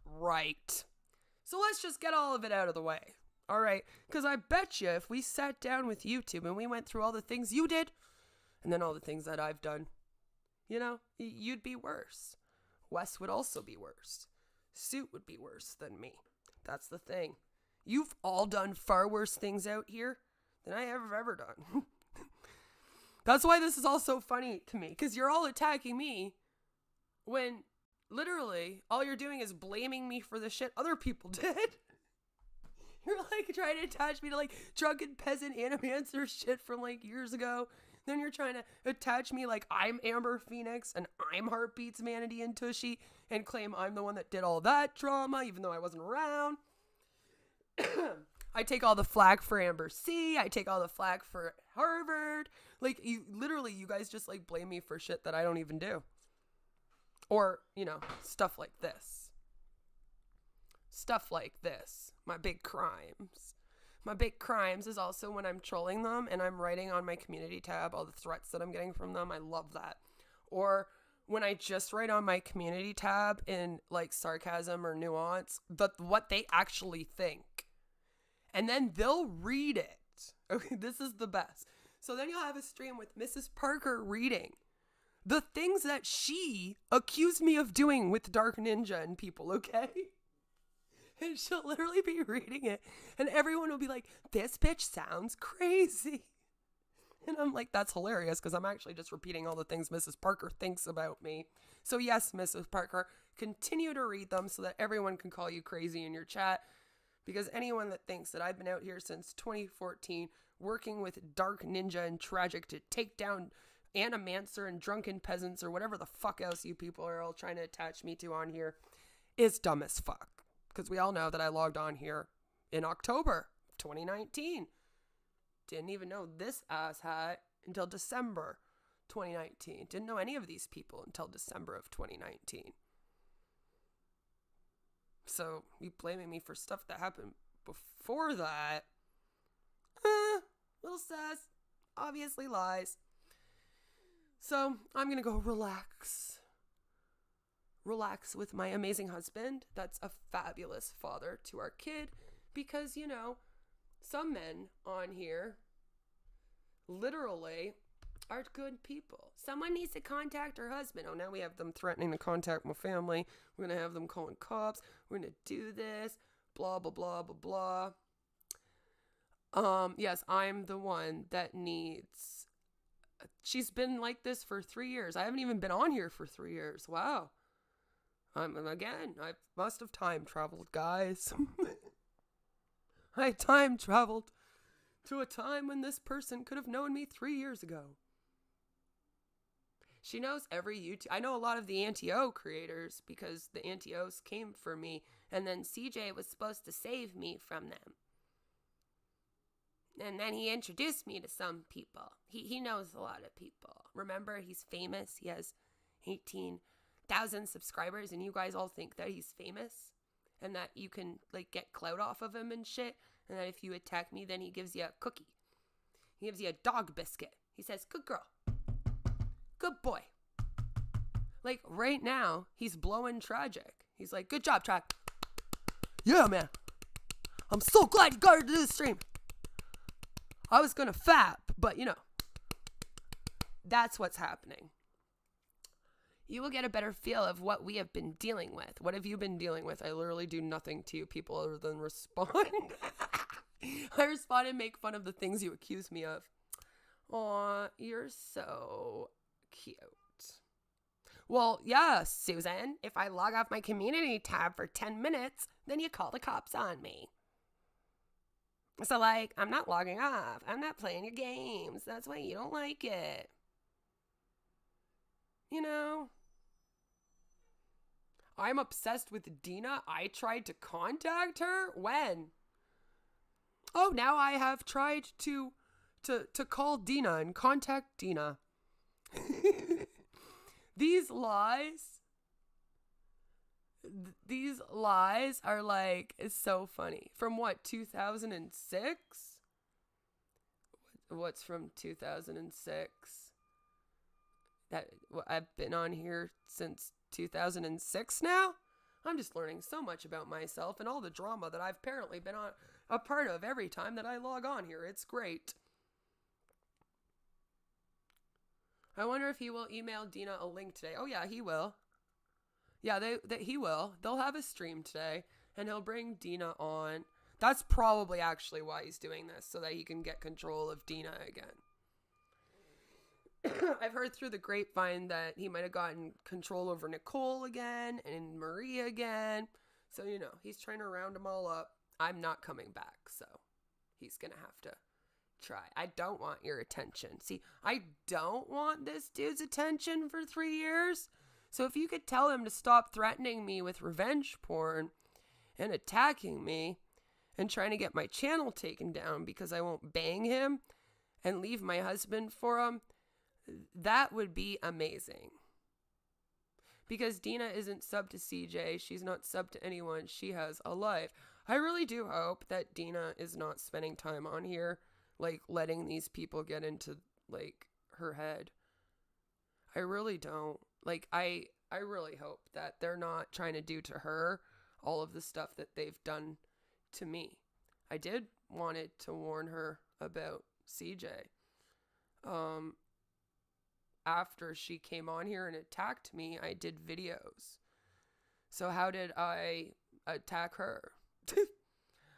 Right. So let's just get all of it out of the way. All right? Because I bet you if we sat down with YouTube and we went through all the things you did. And then all the things that I've done. You know, you'd be worse. Wes would also be worse. Suit would be worse than me. That's the thing. You've all done far worse things out here than I have ever done. That's why this is all so funny to me. Because you're all attacking me when literally all you're doing is blaming me for the shit other people did. You're like trying to attach me to like drunken peasant animancer shit from like years ago. Then you're trying to attach me like I'm Amber Phoenix and I'm Heartbeats Manatee and Tushy and claim I'm the one that did all that drama even though I wasn't around. I take all the flack for Amber C. I take all the flack for Harvard. Like you guys just like blame me for shit that I don't even do. Or, you know, stuff like this. Stuff like this. My big crimes. My big crimes is also when I'm trolling them and I'm writing on my community tab all the threats that I'm getting from them. I love that. Or when I just write on my community tab in like sarcasm or nuance, what they actually think. And then they'll read it. Okay, this is the best. So then you'll have a stream with Mrs. Parker reading the things that she accused me of doing with Dark Ninja and people, okay? And she'll literally be reading it. And everyone will be like, this bitch sounds crazy. And I'm like, that's hilarious because I'm actually just repeating all the things Mrs. Parker thinks about me. So yes, Mrs. Parker, continue to read them so that everyone can call you crazy in your chat. Because anyone that thinks that I've been out here since 2014 working with Dark Ninja and Tragic to take down Animancer and Drunken Peasants or whatever the fuck else you people are all trying to attach me to on here is dumb as fuck. Because we all know that I logged on here in October 2019. Didn't even know this asshat until December 2019. Didn't know any of these people until December of 2019. So you blaming me for stuff that happened before that? Little sus. Obviously lies. So I'm going to go relax. Relax with my amazing husband. That's a fabulous father to our kid. Because, you know, some men on here literally are good people. Someone needs to contact her husband. Oh, now we have them threatening to contact my family. We're going to have them calling cops. We're going to do this. Blah, blah, blah, blah, blah. Yes, I'm the one that needs... She's been like this for 3 years. I haven't even been on here for 3 years. Wow. Again, I must have time traveled, guys. I time traveled to a time when this person could have known me 3 years ago. She knows every YouTube. I know a lot of the Anti-O creators because the Anti-Os came for me, and then CJ was supposed to save me from them. And then he introduced me to some people. He knows a lot of people. Remember, he's famous. He has 18,000 subscribers, and you guys all think that he's famous and that you can like get clout off of him and shit. And that if you attack me, then he gives you a cookie. He gives you a dog biscuit. He says, "Good girl. Good boy. Like right now, he's blowing tragic. He's like, good job, Track. Yeah, man. I'm so glad you got her to do the stream. I was going to fap, but you know, that's what's happening. You will get a better feel of what we have been dealing with. What have you been dealing with? I literally do nothing to you people other than respond. I respond and make fun of the things you accuse me of. Aw, you're so cute. Well, yeah, Susan, if I log off my community tab for 10 minutes, then you call the cops on me. So, like, I'm not logging off. I'm not playing your games. That's why you don't like it. You know? I'm obsessed with Dina. I tried to contact her. When? Oh, now I have tried to call Dina and contact Dina. These lies are like, it's so funny. From what, 2006? What's from 2006? I've been on here since 2006 now? I'm just learning so much about myself and all the drama that I've apparently been a part of every time that I log on here. It's great. I wonder if he will email Dina a link today. Oh yeah, he will. Yeah, he will. They'll have a stream today, and he'll bring Dina on. That's probably actually why he's doing this, so that he can get control of Dina again. I've heard through the grapevine that he might have gotten control over Nicole again and Maria again. So, you know, he's trying to round them all up. I'm not coming back, so he's going to have to try. I don't want your attention. See, I don't want this dude's attention for 3 years. So if you could tell him to stop threatening me with revenge porn and attacking me and trying to get my channel taken down because I won't bang him and leave my husband for him, that would be amazing. Because Dina isn't sub to CJ. She's not sub to anyone. She has a life. I really do hope that Dina is not spending time on here, like, letting these people get into, like, her head. I really don't. Like, I really hope that they're not trying to do to her all of the stuff that they've done to me. I did wanted to warn her about CJ. After she came on here and attacked me, I did videos. So how did I attack her?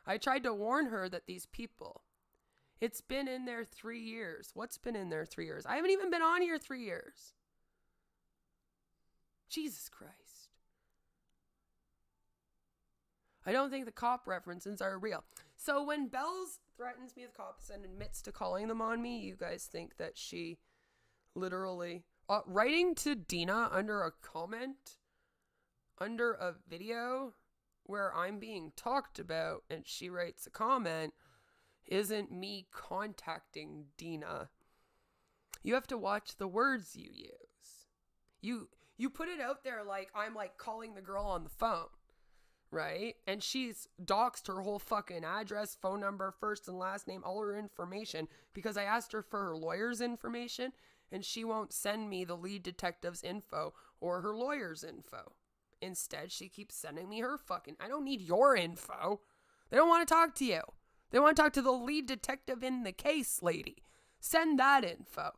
I tried to warn her that these people, it's been in there 3 years. What's been in there 3 years? I haven't even been on here 3 years. Jesus Christ. I don't think the cop references are real. So when Bells threatens me with cops and admits to calling them on me, you guys think that she literally writing to Dina under a comment under a video where I'm being talked about and she writes a comment isn't me contacting Dina. You have to watch the words you use. You put it out there like I'm like calling the girl on the phone, right? And she's doxed her whole fucking address, phone number, first and last name, all her information because I asked her for her lawyer's information and she won't send me the lead detective's info or her lawyer's info. Instead, she keeps sending me her fucking, I don't need your info. They don't want to talk to you. They want to talk to the lead detective in the case, lady. Send that info.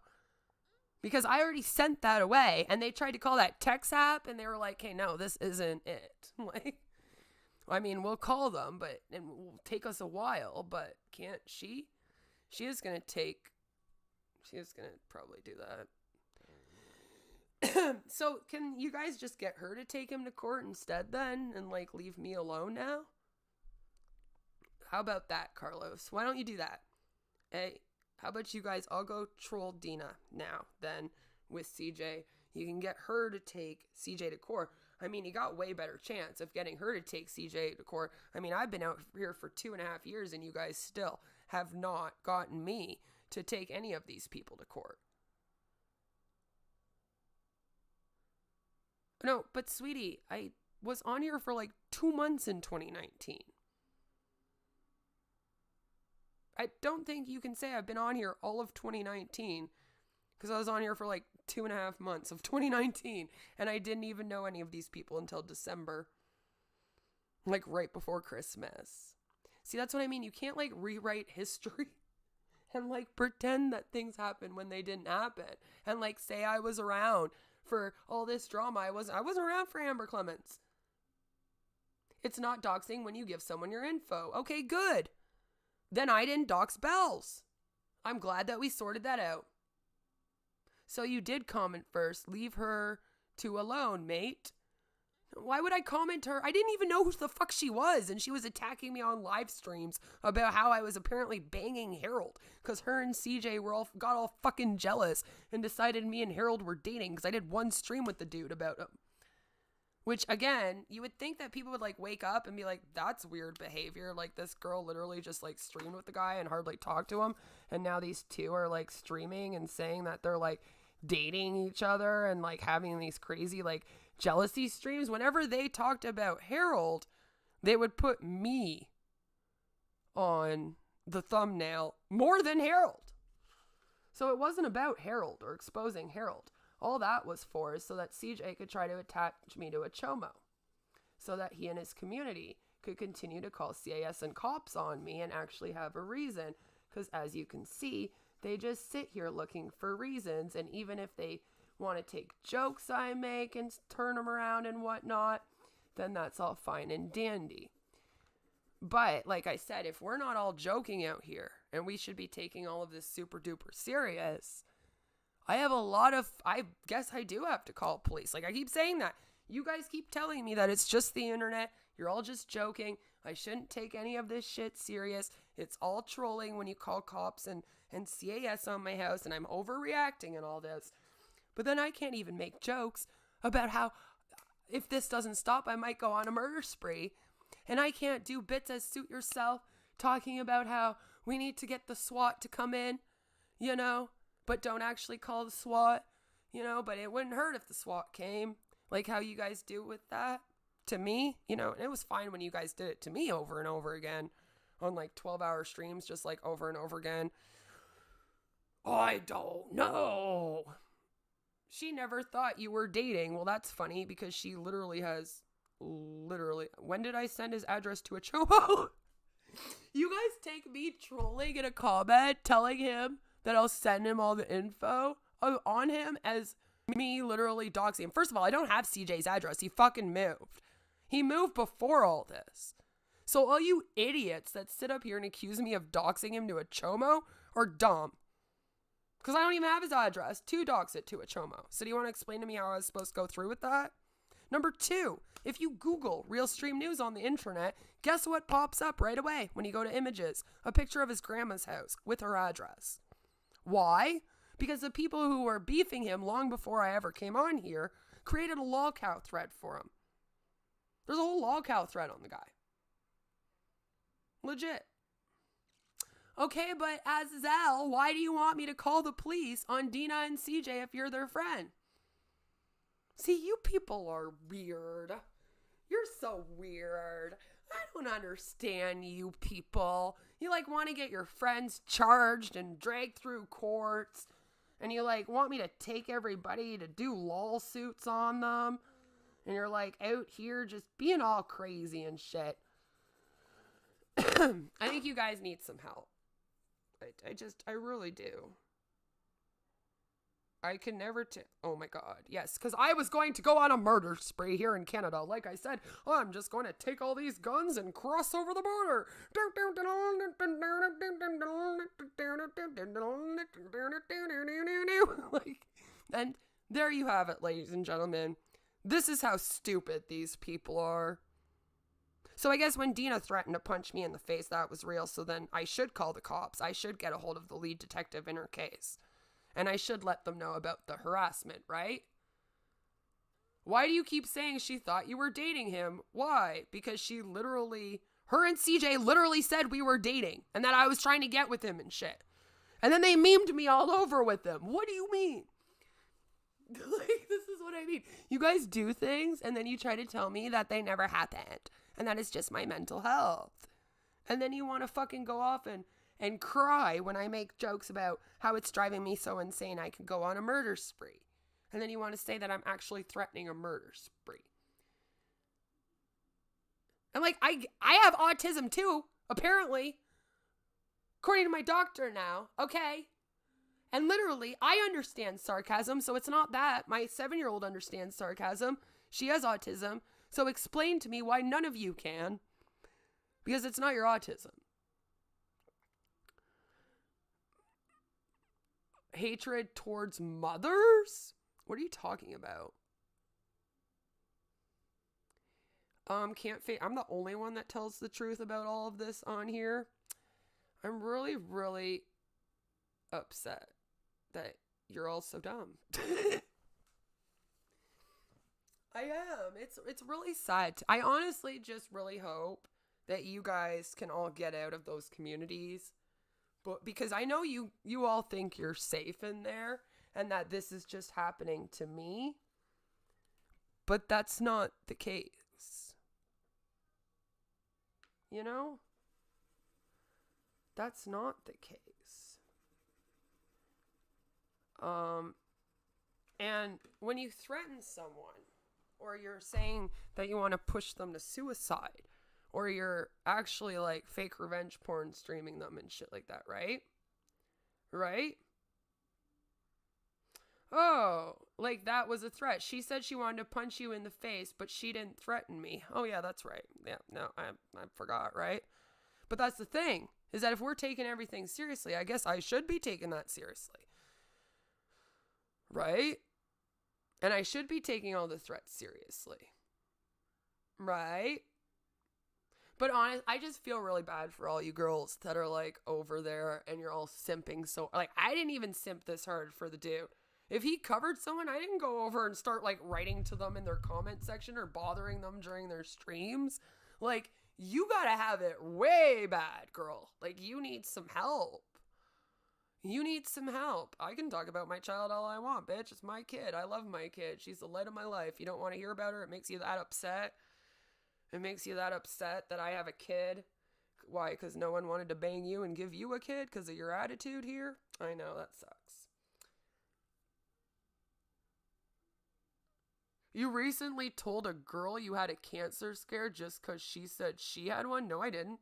Because I already sent that away and they tried to call that text app and they were like, hey, no, this isn't it. Like, I mean, we'll call them, but it will take us a while, but can't she? She is going to probably do that. So can you guys just get her to take him to court instead then and like leave me alone now? How about that, Carlos? Why don't you do that? Hey, how about you guys all go troll Dina now then with CJ? You can get her to take CJ to court. I mean, you got way better chance of getting her to take CJ to court. I mean, I've been out here for 2.5 years and you guys still have not gotten me to take any of these people to court. No, but sweetie, I was on here for like 2 months in 2019. I don't think you can say I've been on here all of 2019 because I was on here for like 2.5 months of 2019, and I didn't even know any of these people until December, like right before Christmas. See, that's what I mean. You can't like rewrite history and like pretend that things happened when they didn't happen, and like say I was around for all this drama. I wasn't around for Amber Clements. It's not doxing when you give someone your info. Okay, good. Then I didn't dox Bells. I'm glad that we sorted that out. So you did comment first. Leave her to alone, mate. Why would I comment her? I didn't even know who the fuck she was, and she was attacking me on live streams about how I was apparently banging Harold because her and CJ got all fucking jealous and decided me and Harold were dating because I did one stream with the dude about him. Which, again, you would think that people would, like, wake up and be like, that's weird behavior. Like, this girl literally just, like, streamed with the guy and hardly talked to him. And now these two are, like, streaming and saying that they're, like, dating each other and, like, having these crazy, like, jealousy streams. Whenever they talked about Harold, they would put me on the thumbnail more than Harold. So it wasn't about Harold or exposing Harold. All that was for is so that CJ could try to attach me to a chomo, so that he and his community could continue to call CAS and cops on me and actually have a reason. Because as you can see, they just sit here looking for reasons. And even if they want to take jokes I make and turn them around and whatnot, then that's all fine and dandy. But like I said, if we're not all joking out here and we should be taking all of this super duper serious, I guess I do have to call police. Like I keep saying that. You guys keep telling me that it's just the internet. You're all just joking. I shouldn't take any of this shit serious. It's all trolling when you call cops and CAS on my house, and I'm overreacting and all this. But then I can't even make jokes about how if this doesn't stop, I might go on a murder spree. And I can't do bits as suit yourself talking about how we need to get the SWAT to come in, you know, but don't actually call the SWAT, you know, but it wouldn't hurt if the SWAT came, like how you guys do with that to me, you know, and it was fine when you guys did it to me over and over again on like 12-hour streams, just like over and over again. I don't know. She never thought you were dating. Well, that's funny because she literally, when did I send his address to a chomo? You guys take me trolling in a comment, telling him that I'll send him all the info on him as me literally doxing him. First of all, I don't have CJ's address. He fucking moved. He moved before all this. So all you idiots that sit up here and accuse me of doxing him to a chomo are dumb. Because I don't even have his address to dox it to a chomo. So do you want to explain to me how I was supposed to go through with that? Number 2, if you Google Realstream News on the internet, guess what pops up right away when you go to images? A picture of his grandma's house with her address. Why? Because the people who were beefing him long before I ever came on here created a lolcow thread for him. There's a whole lolcow thread on the guy. Legit. Okay, but Azazel, why do you want me to call the police on Dina and CJ if you're their friend? See, you people are weird. You're so weird. I don't understand you people. You like want to get your friends charged and dragged through courts. And you like want me to take everybody to do lawsuits on them. And you're like out here just being all crazy and shit. I think you guys need some help. I really do. I can never oh my god, yes, because I was going to go on a murder spree here in Canada. Like I said, I'm just going to take all these guns and cross over the border. Like, and there you have it, ladies and gentlemen. This is how stupid these people are. So I guess when Dina threatened to punch me in the face, that was real. So then I should call the cops. I should get a hold of the lead detective in her case. And I should let them know about the harassment, right? Why do you keep saying she thought you were dating him? Why? Because her and CJ literally said we were dating and that I was trying to get with him and shit. And then they memed me all over with them. What do you mean? Like, this is what I mean. You guys do things and then you try to tell me that they never happened. And that is just my mental health. And then you want to fucking go off and and cry when I make jokes about how it's driving me so insane I could go on a murder spree. And then you want to say that I'm actually threatening a murder spree. And like, I have autism too, apparently. According to my doctor now, okay? And literally, I understand sarcasm, so it's not that. My 7-year-old understands sarcasm. She has autism. So explain to me why none of you can. Because it's not your autism. Hatred towards mothers? What are you talking about? I'm the only one that tells the truth about all of this on here. I'm really, really upset that you're all so dumb. I am. It's really sad. I honestly just really hope that you guys can all get out of those communities. But because I know you all think you're safe in there and that this is just happening to me. But that's not the case. You know? That's not the case. And when you threaten someone, or you're saying that you want to push them to suicide, or you're actually like fake revenge porn streaming them and shit like that, right? Right? Oh, like that was a threat. She said she wanted to punch you in the face, but she didn't threaten me. Oh yeah, that's right. Yeah, no, I forgot, right? But that's the thing, is that if we're taking everything seriously, I guess I should be taking that seriously. Right? And I should be taking all the threats seriously. Right? But honest, I just feel really bad for all you girls that are like over there and you're all simping so, like, I didn't even simp this hard for the dude. If he covered someone, I didn't go over and start like writing to them in their comment section or bothering them during their streams. Like, you gotta have it way bad, girl. Like, you need some help. You need some help. I can talk about my child all I want, bitch. It's my kid. I love my kid. She's the light of my life. You don't want to hear about her. It makes you that upset. It makes you that upset that I have a kid. Why? Because no one wanted to bang you and give you a kid because of your attitude here? I know, that sucks. You recently told a girl you had a cancer scare just because she said she had one? No, I didn't.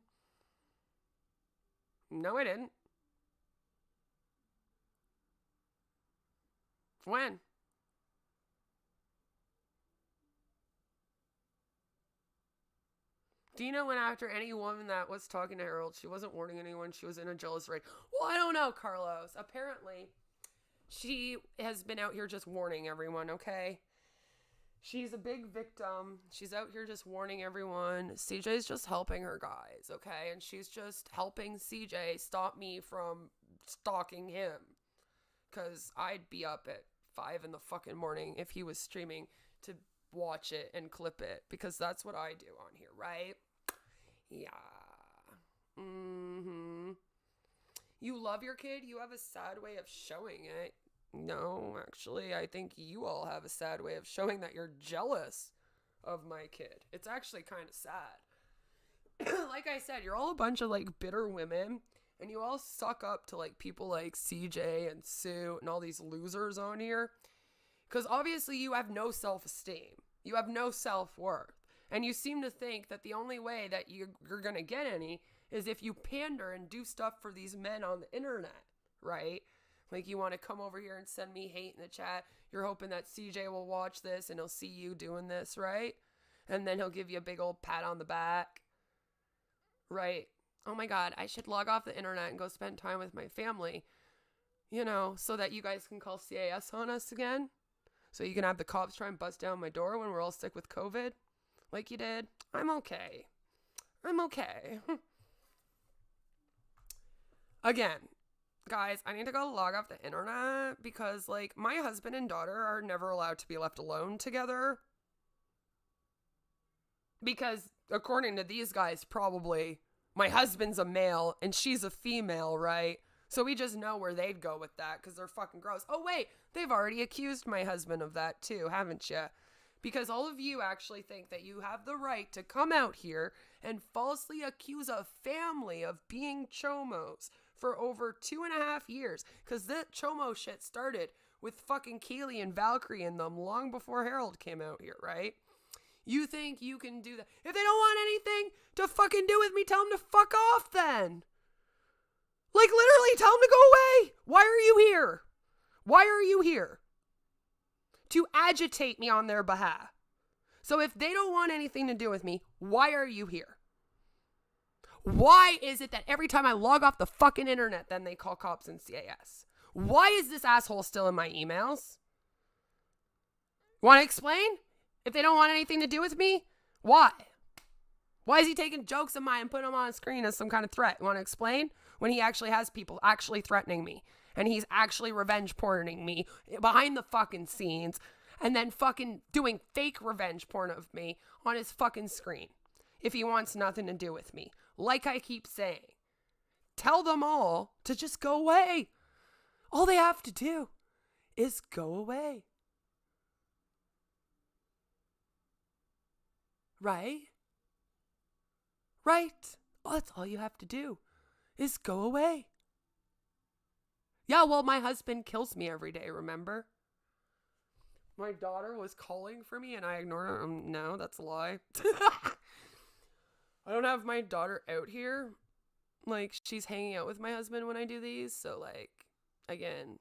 No, I didn't. When? Dina went after any woman that was talking to Harold. She wasn't warning anyone. She was in a jealous rage. Well, I don't know, Carlos. Apparently, she has been out here just warning everyone, okay? She's a big victim. She's out here just warning everyone. CJ's just helping her guys, okay? And she's just helping CJ stop me from stalking him. Because I'd be up at 5 in the fucking morning if he was streaming to watch it and clip it. Because that's what I do on here, right? Yeah. You love your kid? You have a sad way of showing it. No, actually, I think you all have a sad way of showing that you're jealous of my kid. It's actually kind of sad. Like I said, you're all a bunch of like bitter women, and you all suck up to like people like CJ and Sue and all these losers on here. Because obviously you have no self-esteem. You have no self-worth. And you seem to think that the only way that you're going to get any is if you pander and do stuff for these men on the internet, right? Like, you want to come over here and send me hate in the chat. You're hoping that CJ will watch this and he'll see you doing this, right? And then he'll give you a big old pat on the back. Right? Oh my God, I should log off the internet and go spend time with my family. You know, so that you guys can call CAS on us again. So you can have the cops try and bust down my door when we're all sick with COVID. Like you did. I'm okay. I'm okay. Again, guys, I need to go log off the internet because, like, my husband and daughter are never allowed to be left alone together. Because, according to these guys, probably, my husband's a male and she's a female, right? So we just know where they'd go with that because they're fucking gross. Oh, wait, they've already accused my husband of that too, haven't you? Because all of you actually think that you have the right to come out here and falsely accuse a family of being chomos for over 2.5 years. Because that Chomo shit started with fucking Keely and Valkyrie and them long before Harold came out here, right? You think you can do that? If they don't want anything to fucking do with me, tell them to fuck off then. Like, literally, tell them to go away. Why are you here? Why are you here? To agitate me on their behalf. So if they don't want anything to do with me, why are you here? Why is it that every time I log off the fucking internet, then they call cops and CAS? Why is this asshole still in my emails? Want to explain? If they don't want anything to do with me, why? Why is he taking jokes of mine and putting them on a screen as some kind of threat? Want to explain? When he actually has people actually threatening me. And he's actually revenge porning me behind the fucking scenes. And then fucking doing fake revenge porn of me on his fucking screen. If he wants nothing to do with me. Like I keep saying. Tell them all to just go away. All they have to do is go away. Right? Right. Oh, that's all you have to do is go away. Yeah, well, my husband kills me every day, remember? My daughter was calling for me and I ignored her. No, that's a lie. I don't have my daughter out here. Like, she's hanging out with my husband when I do these. So, like, again,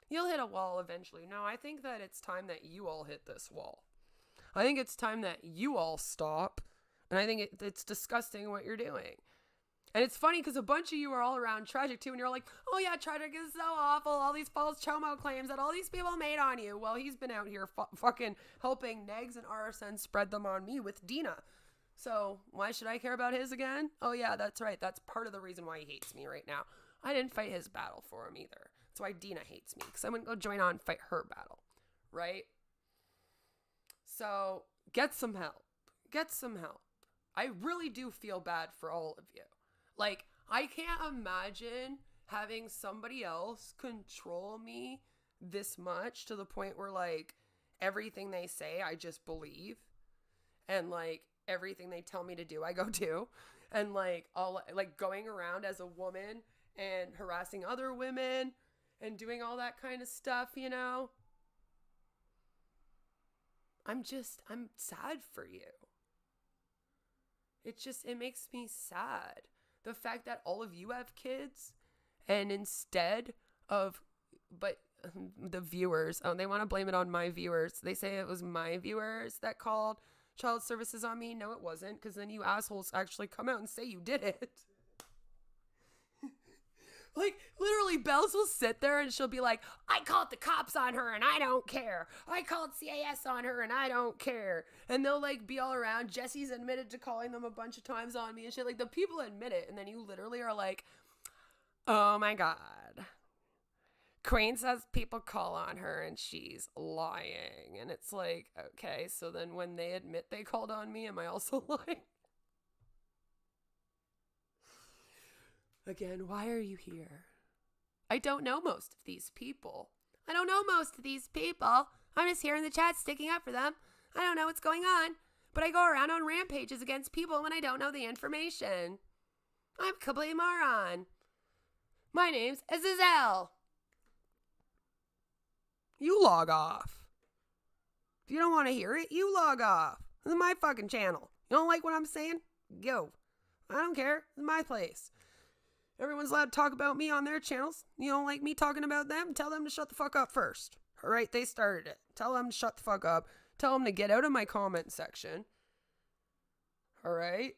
you'll hit a wall eventually. No, I think that it's time that you all hit this wall. I think it's time that you all stop. And I think it's disgusting what you're doing. And it's funny because a bunch of you are all around Tragic too. And you're like, oh yeah, Tragic is so awful. All these false Chomo claims that all these people made on you. Well, he's been out here fucking helping Negs and RSN spread them on me with Dina. So why should I care about his again? Oh yeah, that's right. That's part of the reason why he hates me right now. I didn't fight his battle for him either. That's why Dina hates me. Because I wouldn't go join on and fight her battle. Right? So get some help. Get some help. I really do feel bad for all of you. Like, I can't imagine having somebody else control me this much to the point where, like, everything they say, I just believe. And, like, everything they tell me to do, I go do. And, like, all, like, going around as a woman and harassing other women and doing all that kind of stuff, you know? I'm sad for you. It makes me sad. The fact that all of you have kids and instead of, but the viewers, they want to blame it on my viewers. They say it was my viewers that called child services on me. No, it wasn't, because then you assholes actually come out and say you did it. Like, literally, Bells will sit there and she'll be like, I called the cops on her and I don't care. I called CAS on her and I don't care. And they'll, like, be all around. Jesse's admitted to calling them a bunch of times on me and shit. Like, the people admit it. And then you literally are like, oh my God. Queen says people call on her and she's lying. And it's like, okay, so then when they admit they called on me, am I also lying? Again, why are you here? I don't know most of these people. I'm just here in the chat sticking up for them. I don't know what's going on. But I go around on rampages against people when I don't know the information. I'm a complete moron. My name's Azazel. You log off. If you don't want to hear it, you log off. This is my fucking channel. You don't like what I'm saying? Go. I don't care. This is my place. Everyone's allowed to talk about me on their channels. You don't like me talking about them? Tell them to shut the fuck up first. All right, they started it. Tell them to shut the fuck up. Tell them to get out of my comment section. All right?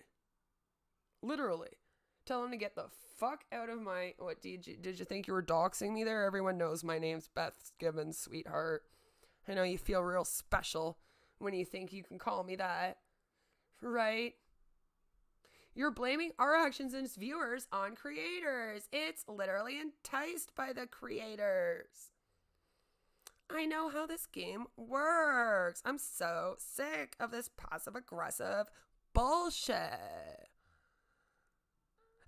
Literally. Tell them to get the fuck out of my... What, did you think you were doxing me there? Everyone knows my name's Beth Gibbons, sweetheart. I know you feel real special when you think you can call me that. Right? You're blaming our actions as viewers on creators. It's literally enticed by the creators. I know how this game works. I'm so sick of this passive-aggressive bullshit.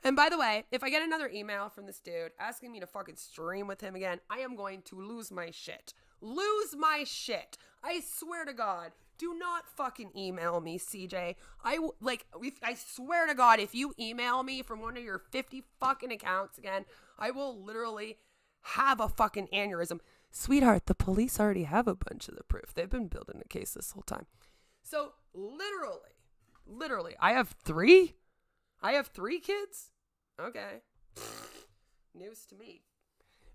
And by the way, if I get another email from this dude asking me to fucking stream with him again, I am going to lose my shit. lose my shit. I swear to God. Do not fucking email me, CJ. I swear to God, if you email me from one of your 50 fucking accounts again, I will literally have a fucking aneurysm. Sweetheart, the police already have a bunch of the proof. They've been building a case this whole time. So literally, I have 3? I have 3 kids? Okay. News to me.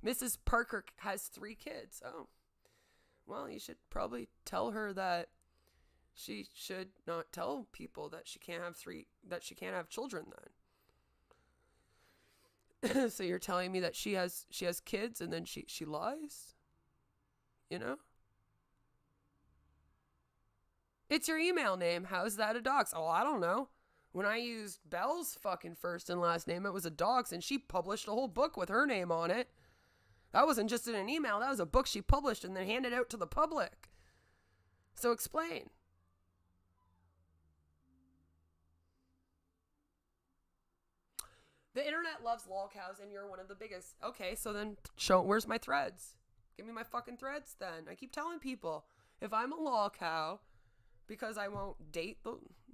Mrs. Parker has 3 kids. Oh. Well, you should probably tell her that she should not tell people that she can't have children then. So you're telling me that she has kids and then she lies? You know? It's your email name. How's that a dox? Oh, I don't know. When I used Belle's fucking first and last name, it was a dox, and she published a whole book with her name on it. That wasn't just in an email. That was a book she published and then handed out to the public. So explain. The internet loves lolcows, and you're one of the biggest. Okay, so then where's my threads? Give me my fucking threads then. I keep telling people, if I'm a lolcow, because I won't date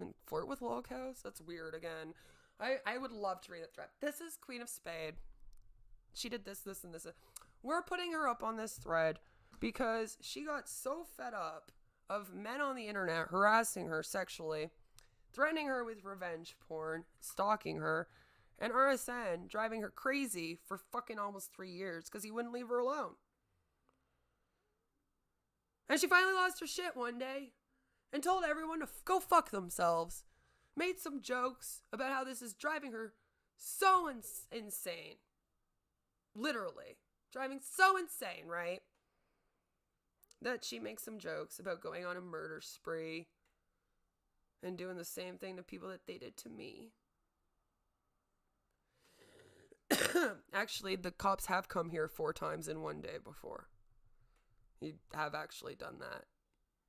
and flirt with lolcows, that's weird again. I would love to read that thread. This is Queen of Spade. She did this, and this. We're putting her up on this thread because she got so fed up of men on the internet harassing her sexually, threatening her with revenge porn, stalking her, and RSN driving her crazy for fucking almost 3 years because he wouldn't leave her alone. And she finally lost her shit one day and told everyone to go fuck themselves. Made some jokes about how this is driving her so insane. Literally. Driving so insane, right? That she makes some jokes about going on a murder spree and doing the same thing to people that they did to me. Actually, the cops have come here 4 times in one day before. You have actually done that.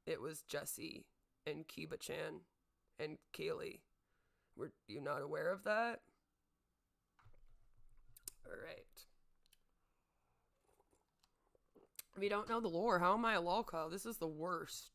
It was Jesse and Kiba-chan and Kaylee. Were you not aware of that? All right. If you don't know the lore, how am I a lolcow? This is the worst.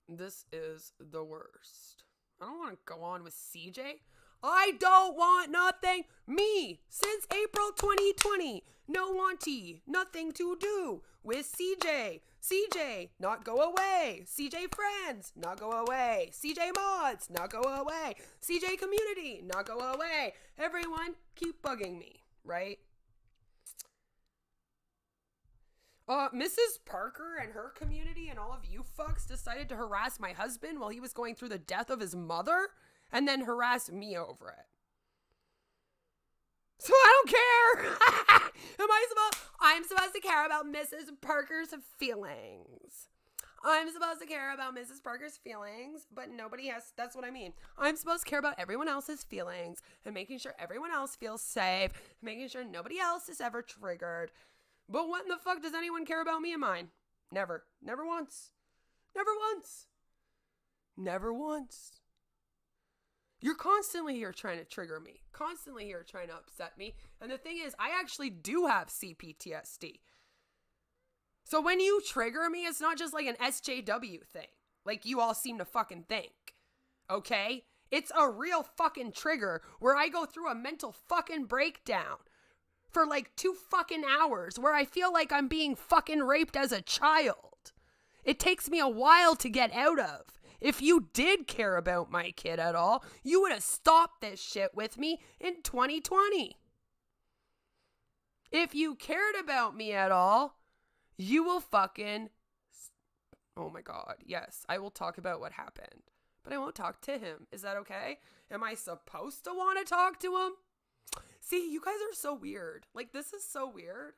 This is the worst. I don't want to go on with CJ. I don't want nothing. Me, since April 2020. No wanty. Nothing to do with CJ. CJ, not go away. CJ friends, not go away. CJ mods, not go away. CJ community, not go away. Everyone, keep bugging me, right? Mrs. Parker and her community and all of you fucks decided to harass my husband while he was going through the death of his mother and then harass me over it. So I don't care. I'm supposed to care about Mrs. Parker's feelings. I'm supposed to care about Mrs. Parker's feelings, but nobody has. That's what I mean. I'm supposed to care about everyone else's feelings and making sure everyone else feels safe, making sure nobody else is ever triggered. But what in the fuck does anyone care about me and mine? Never. Never once. Never once. Never once. You're constantly here trying to trigger me. Constantly here trying to upset me. And the thing is, I actually do have CPTSD. So when you trigger me, it's not just like an SJW thing. Like you all seem to fucking think. Okay? It's a real fucking trigger where I go through a mental fucking breakdown for like 2 fucking hours where I feel like I'm being fucking raped as a child. It takes me a while to get out of. If you did care about my kid at all, you would have stopped this shit with me in 2020. If you cared about me at all, you will fucking... Oh my God, yes, I will talk about what happened. But I won't talk to him. Is that okay? Am I supposed to want to talk to him? See, you guys are so weird. Like, this is so weird.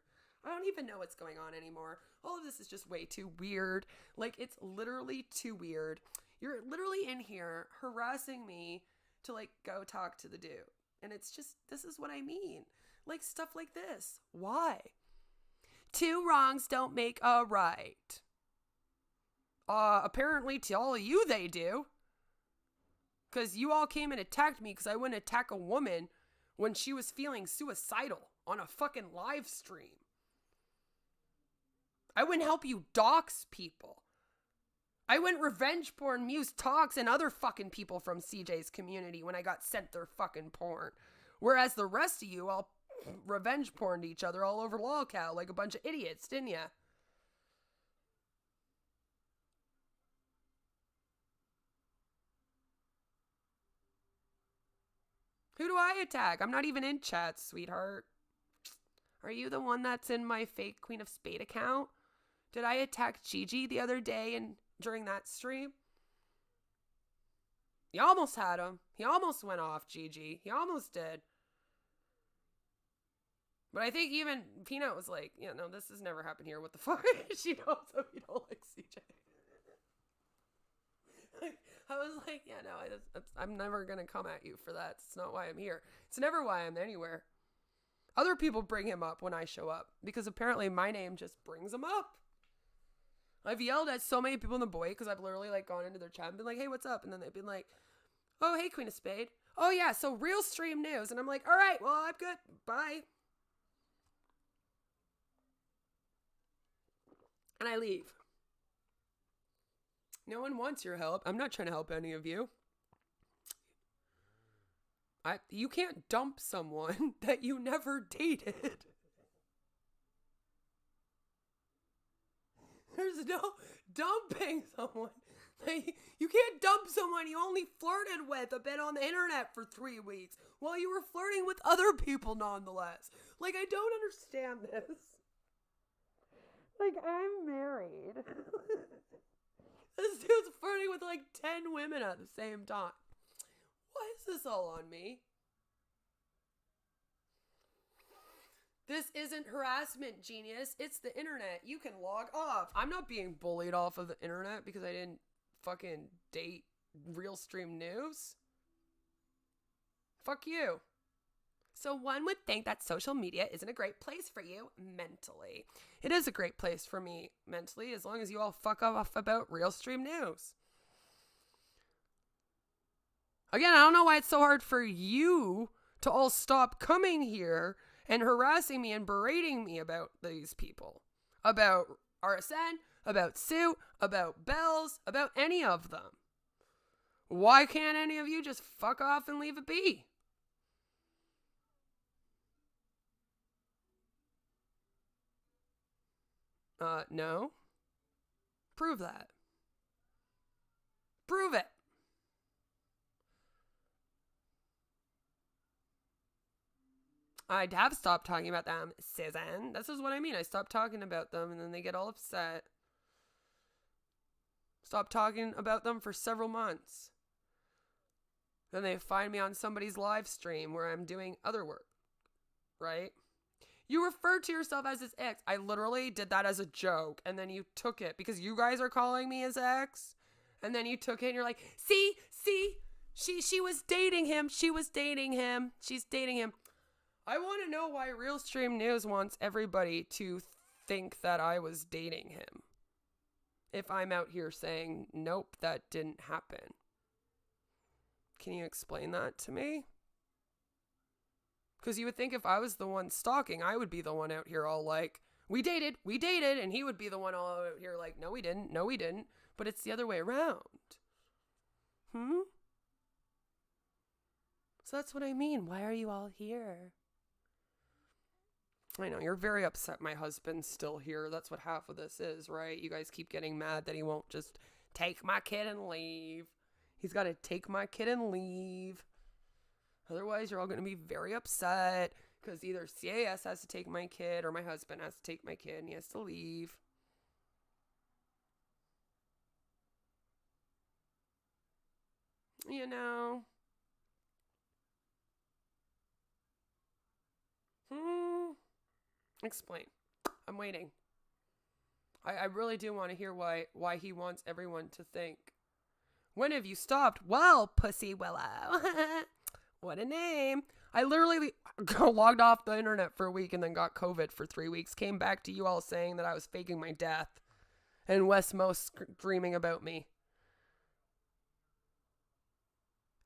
I don't even know what's going on anymore. All of this is just way too weird. Like, it's literally too weird. You're literally in here harassing me to, like, go talk to the dude. And it's just, this is what I mean. Like, stuff like this. Why? 2 wrongs don't make a right. Apparently to all of you they do. Because you all came and attacked me because I wouldn't attack a woman when she was feeling suicidal on a fucking live stream. I wouldn't help you dox people. I went revenge porn Muse Talks and other fucking people from CJ's community when I got sent their fucking porn. Whereas the rest of you all revenge porned each other all over lolcow like a bunch of idiots, didn't ya? Who do I attack? I'm not even in chat, sweetheart. Are you the one that's in my fake Queen of Spade account? Did I attack Gigi the other day and during that stream? You almost had him. He almost went off, Gigi. He almost did. But I think even Peanut was like, yeah, no, this has never happened here. What the fuck? She knows so you don't like CJ. I was like, yeah, no, I'm never going to come at you for that. It's not why I'm here. It's never why I'm anywhere. Other people bring him up when I show up because apparently my name just brings him up. I've yelled at so many people in the boy because I've literally like gone into their chat and been like, hey, what's up? And then they've been like, oh, hey, Queen of Spade. Oh, yeah, so Realstream news. And I'm like, all right, well, I'm good. Bye. And I leave. No one wants your help. I'm not trying to help any of you. You can't dump someone that you never dated. There's no dumping someone. You can't dump someone you only flirted with a bit on the internet for 3 weeks while you were flirting with other people nonetheless. Like, I don't understand this. Like, I'm married. This dude's flirting with like 10 women at the same time. Why is this all on me? This isn't harassment, genius. It's the internet. You can log off. I'm not being bullied off of the internet because I didn't fucking date Realstream news. Fuck you. So one would think that social media isn't a great place for you mentally. It is a great place for me mentally as long as you all fuck off about Realstream news. Again, I don't know why it's so hard for you to all stop coming here and harassing me and berating me about these people. About RSN, about Sue, about Bells, about any of them. Why can't any of you just fuck off and leave it be? No. Prove that. Prove it. I have stopped talking about them, Susan. This is what I mean. I stopped talking about them and then they get all upset. Stop talking about them for several months. Then they find me on somebody's live stream where I'm doing other work. Right? You referred to yourself as his ex. I literally did that as a joke. And then you took it because you guys are calling me his ex. And then you took it and you're like, see, she was dating him. She was dating him. She's dating him. I want to know why Realstream News wants everybody to think that I was dating him. If I'm out here saying, nope, that didn't happen. Can you explain that to me? Because you would think if I was the one stalking, I would be the one out here all like, we dated, and he would be the one all out here like, no, we didn't, but it's the other way around. So that's what I mean. Why are you all here? I know, you're very upset my husband's still here. That's what half of this is, right? You guys keep getting mad that he won't just take my kid and leave. He's got to take my kid and leave. Otherwise, you're all going to be very upset because either CAS has to take my kid or my husband has to take my kid and he has to leave. You know. Explain. I'm waiting. I really do want to hear why he wants everyone to think. When have you stopped? Well, Pussy Willow. What a name. I literally logged off the internet for a week and then got COVID for 3 weeks. Came back to you all saying that I was faking my death. And West Most dreaming about me.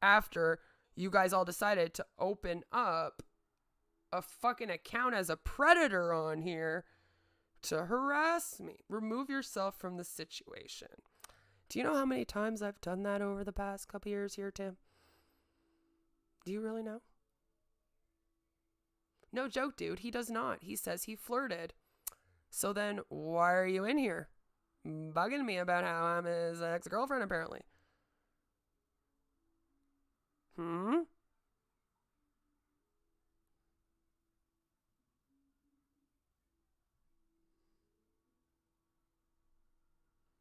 After you guys all decided to open up a fucking account as a predator on here to harass me. Remove yourself from the situation. Do you know how many times I've done that over the past couple years here, Tim? Do you really know? No joke, dude. He does not. He says he flirted. So then why are you in here? Bugging me about how I'm his ex-girlfriend, apparently.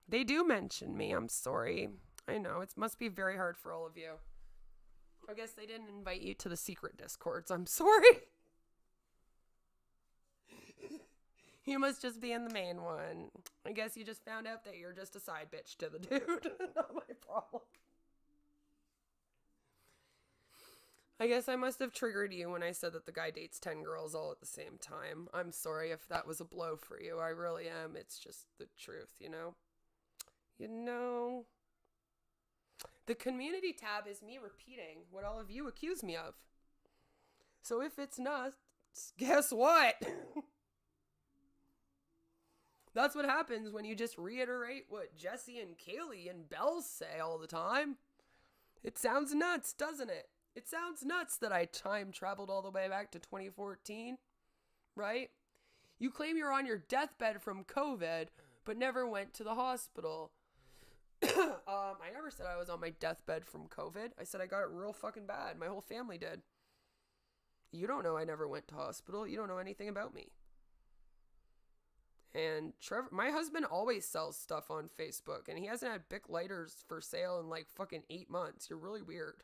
They do mention me. I'm sorry. I know. It must be very hard for all of you. I guess they didn't invite you to the secret discords. I'm sorry. You must just be in the main one. I guess you just found out that you're just a side bitch to the dude. Not my problem. I guess I must have triggered you when I said that the guy dates 10 girls all at the same time. I'm sorry if that was a blow for you. I really am. It's just the truth, you know? You know? The community tab is me repeating what all of you accuse me of. So if it's nuts, guess what? That's what happens when you just reiterate what Jesse and Kaylee and Belle say all the time. It sounds nuts, doesn't it? It sounds nuts that I time traveled all the way back to 2014, right? You claim you're on your deathbed from COVID, but never went to the hospital. I never said I was on my deathbed from COVID. I said I got it real fucking bad. My whole family did. You don't know I never went to hospital. You don't know anything about me. And Trevor, my husband always sells stuff on Facebook, and he hasn't had Bic lighters for sale in like fucking 8 months. You're really weird.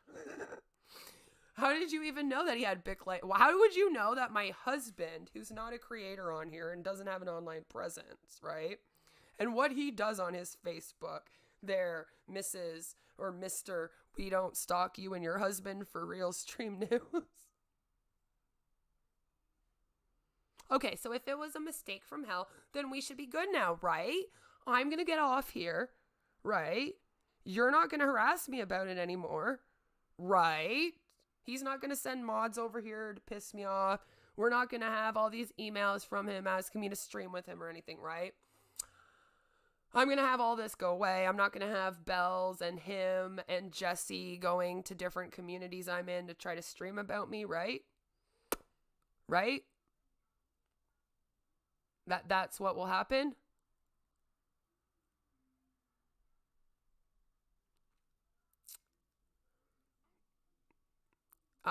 How did you even know that he had Bic light? How would you know that my husband, who's not a creator on here and doesn't have an online presence, right? And what he does on his Facebook, there, Mrs. or Mr. We don't stalk you and your husband for Realstream news. Okay, so if it was a mistake from hell, then we should be good now, right? I'm going to get off here, right? You're not going to harass me about it anymore, right? He's not going to send mods over here to piss me off. We're not going to have all these emails from him asking me to stream with him or anything, right? I'm going to have all this go away. I'm not going to have Bells and him and Jesse going to different communities I'm in to try to stream about me, right? Right? That's what will happen?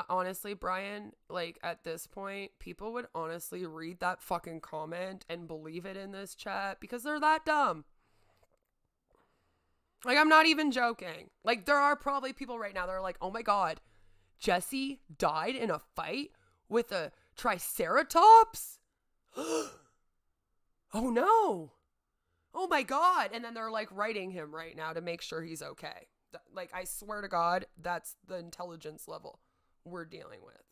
Honestly, Brian, like at this point, people would honestly read that fucking comment and believe it in this chat because they're that dumb. Like, I'm not even joking. Like, there are probably people right now that are like, oh my God, Jesse died in a fight with a triceratops? Oh no. Oh my God. And then they're like writing him right now to make sure he's okay. Like, I swear to God, that's the intelligence level we're dealing with.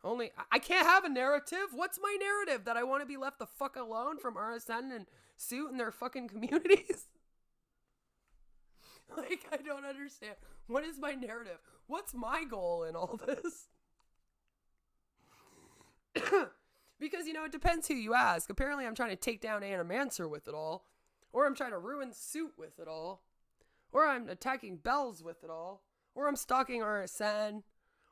Only, I can't have a narrative. What's my narrative? That I want to be left the fuck alone from RSN and Suit and their fucking communities? Like, I don't understand. What is my narrative? What's my goal in all this? Because, you know, it depends who you ask. Apparently, I'm trying to take down Animancer with it all. Or I'm trying to ruin Suit with it all. Or I'm attacking Bells with it all. Or I'm stalking RSN.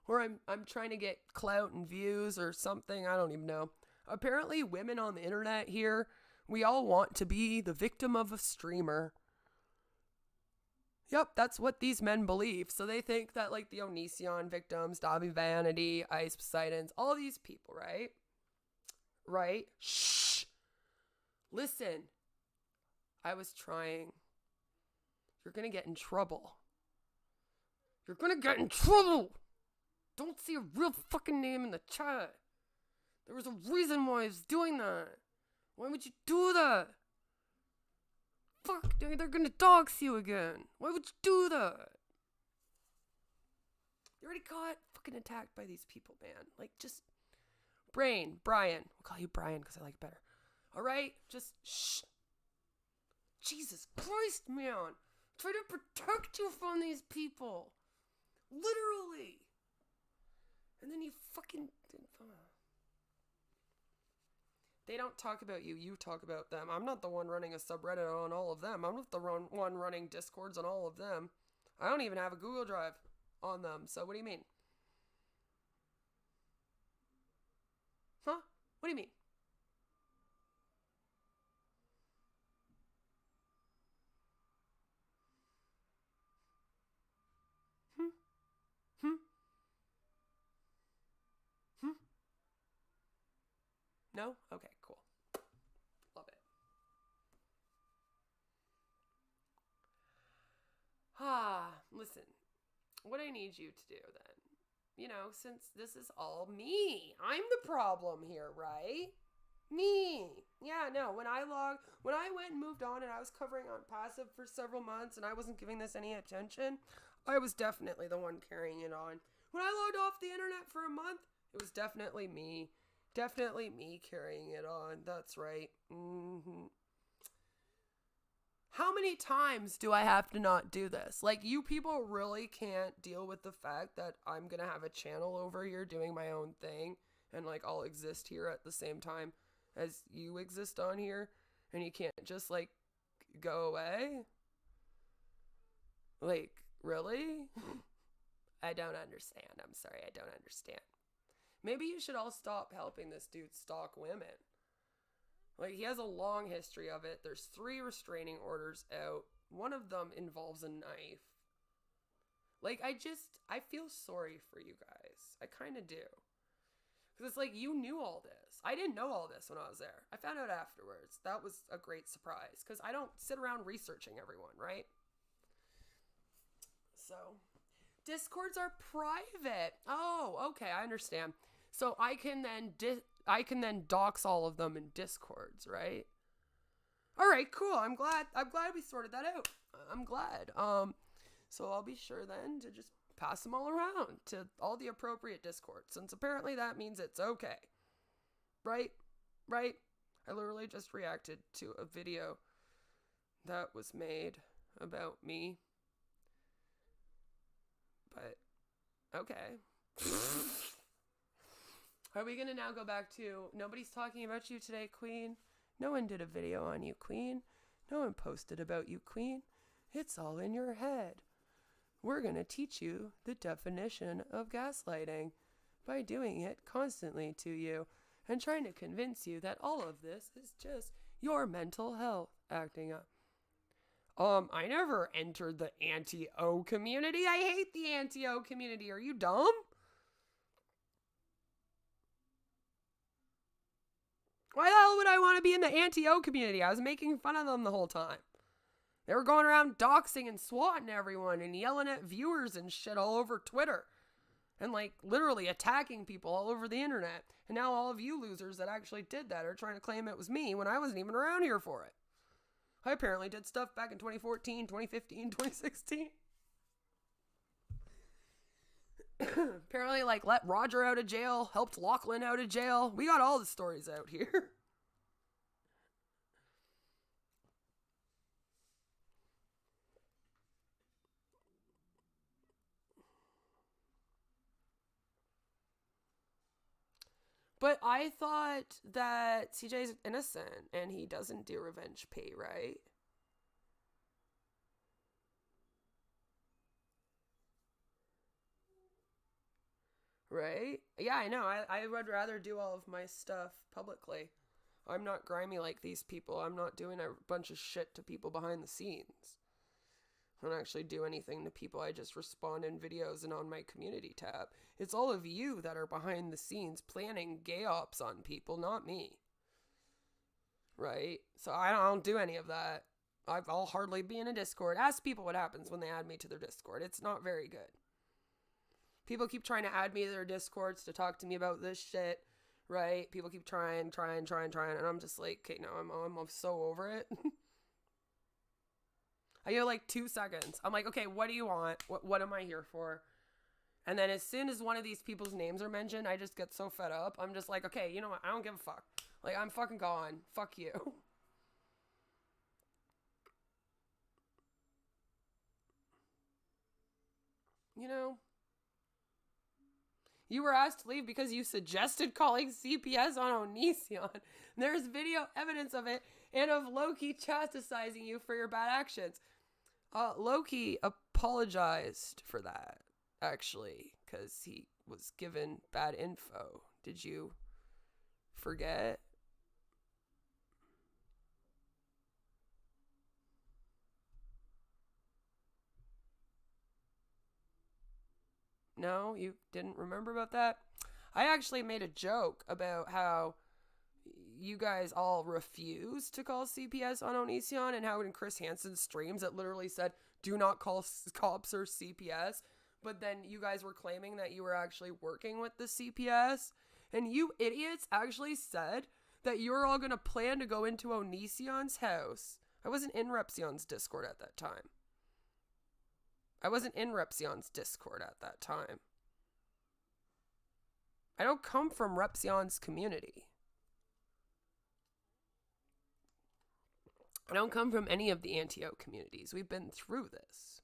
Or I'm trying to get clout and views or something. I don't even know. Apparently, women on the internet here, we all want to be the victim of a streamer. Yep, that's what these men believe. So they think that, like, the Onision victims, Dobby Vanity, Ice Poseidons, all these people, right? Right? Shh. Listen. I was trying. You're gonna get in trouble. You're gonna get in trouble. Don't see a real fucking name in the chat. There was a reason why I was doing that. Why would you do that? Fuck, they're gonna dox you again. Why would you do that? You already got fucking attacked by these people, man. Like, just... Brian. We'll call you Brian because I like it better. Alright? Just shh. Jesus Christ, man. Try to protect you from these people. Literally. And then you fucking... They don't talk about you. You talk about them. I'm not the one running a subreddit on all of them. I'm not the one running Discords on all of them. I don't even have a Google Drive on them. So what do you mean? Huh? What do you mean? Hmm? Hmm? Hmm? No? Okay, cool. Love it. Listen. What I need you to do then, since this is all me, I'm the problem here, right? Me. Yeah, no, when I went and moved on and I was covering on passive for several months and I wasn't giving this any attention, I was definitely the one carrying it on. When I logged off the internet for a month, it was definitely me. Definitely me carrying it on. That's right. How many times do I have to not do this? Like, you people really can't deal with the fact that I'm gonna have a channel over here doing my own thing and, like, I'll exist here at the same time as you exist on here, and you can't just, like, go away? Like, really? I don't understand. I'm sorry, I don't understand. Maybe you should all stop helping this dude stalk women. Like, he has a long history of it. There's 3 restraining orders out. One of them involves a knife. Like, I feel sorry for you guys. I kind of do. Because it's like, you knew all this. I didn't know all this when I was there. I found out afterwards. That was a great surprise. Because I don't sit around researching everyone, right? So, Discords are private. Oh, okay, I understand. So I can then dox all of them in Discords, right? All right, cool. I'm glad we sorted that out. I'm glad. So I'll be sure then to just pass them all around to all the appropriate Discords, since apparently that means it's okay. Right? Right? I literally just reacted to a video that was made about me. But okay. Are we going to now go back to nobody's talking about you today, Queen? No one did a video on you, Queen. No one posted about you, Queen. It's all in your head. We're going to teach you the definition of gaslighting by doing it constantly to you and trying to convince you that all of this is just your mental health acting up. I never entered the anti-O community. I hate the anti-O community. Are you dumb? Why the hell would I want to be in the anti-O community? I was making fun of them the whole time. They were going around doxing and swatting everyone and yelling at viewers and shit all over Twitter. And, like, literally attacking people all over the internet. And now all of you losers that actually did that are trying to claim it was me when I wasn't even around here for it. I apparently did stuff back in 2014, 2015, 2016. Apparently, like, let Roger out of jail, helped Lachlan out of jail. We got all the stories out here. But I thought that CJ's innocent and he doesn't do revenge pay, right? Right? Yeah, I know. I would rather do all of my stuff publicly. I'm not grimy like these people. I'm not doing a bunch of shit to people behind the scenes. I don't actually do anything to people. I just respond in videos and on my community tab. It's all of you that are behind the scenes planning gay ops on people, not me. Right? So I don't do any of that. I'll hardly be in a Discord. Ask people what happens when they add me to their Discord. It's not very good. People keep trying to add me to their Discords to talk to me about this shit, right? People keep trying, and I'm just like, okay, no, I'm so over it. I get like 2 seconds. I'm like, okay, what do you want? What am I here for? And then as soon as one of these people's names are mentioned, I just get so fed up. I'm just like, okay, you know what? I don't give a fuck. Like, I'm fucking gone. Fuck you. You know? You were asked to leave because you suggested calling CPS on Onision. There's video evidence of it and of Loki chastising you for your bad actions. Loki apologized for that, actually, because he was given bad info. Did you forget? No, you didn't remember about that? I actually made a joke about how you guys all refused to call CPS on Onision, and how in Chris Hansen's streams it literally said, do not call cops or CPS. But then you guys were claiming that you were actually working with the CPS. And you idiots actually said that you were all going to plan to go into Onision's house. I wasn't in Repsion's Discord at that time. I don't come from Repsion's community. I don't come from any of the Antio communities. We've been through this.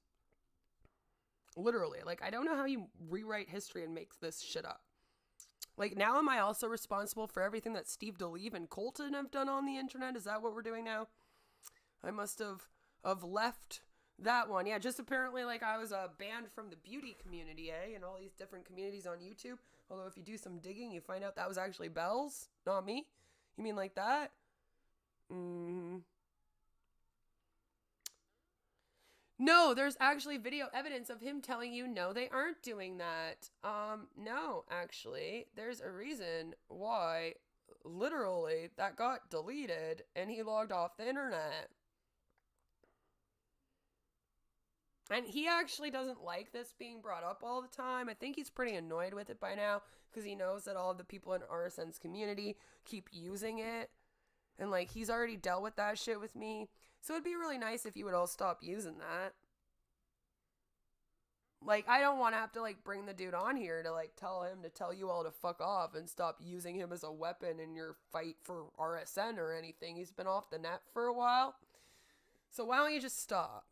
Literally. Like, I don't know how you rewrite history and make this shit up. Like, now am I also responsible for everything that Steve DeLeve and Colton have done on the internet? Is that what we're doing now? I must have left that one. Yeah, just apparently, like, I was banned from the beauty community, and all these different communities on YouTube. Although if you do some digging, you find out that was actually Belle's, not me. You mean like that? No, there's actually video evidence of him telling you, no, they aren't doing that. No, actually, there's a reason why, literally, that got deleted and he logged off the internet. And he actually doesn't like this being brought up all the time. I think he's pretty annoyed with it by now because he knows that all of the people in RSN's community keep using it. And, like, he's already dealt with that shit with me. So it'd be really nice if you would all stop using that. Like, I don't want to have to, like, bring the dude on here to, like, tell him to tell you all to fuck off and stop using him as a weapon in your fight for RSN or anything. He's been off the net for a while. So why don't you just stop?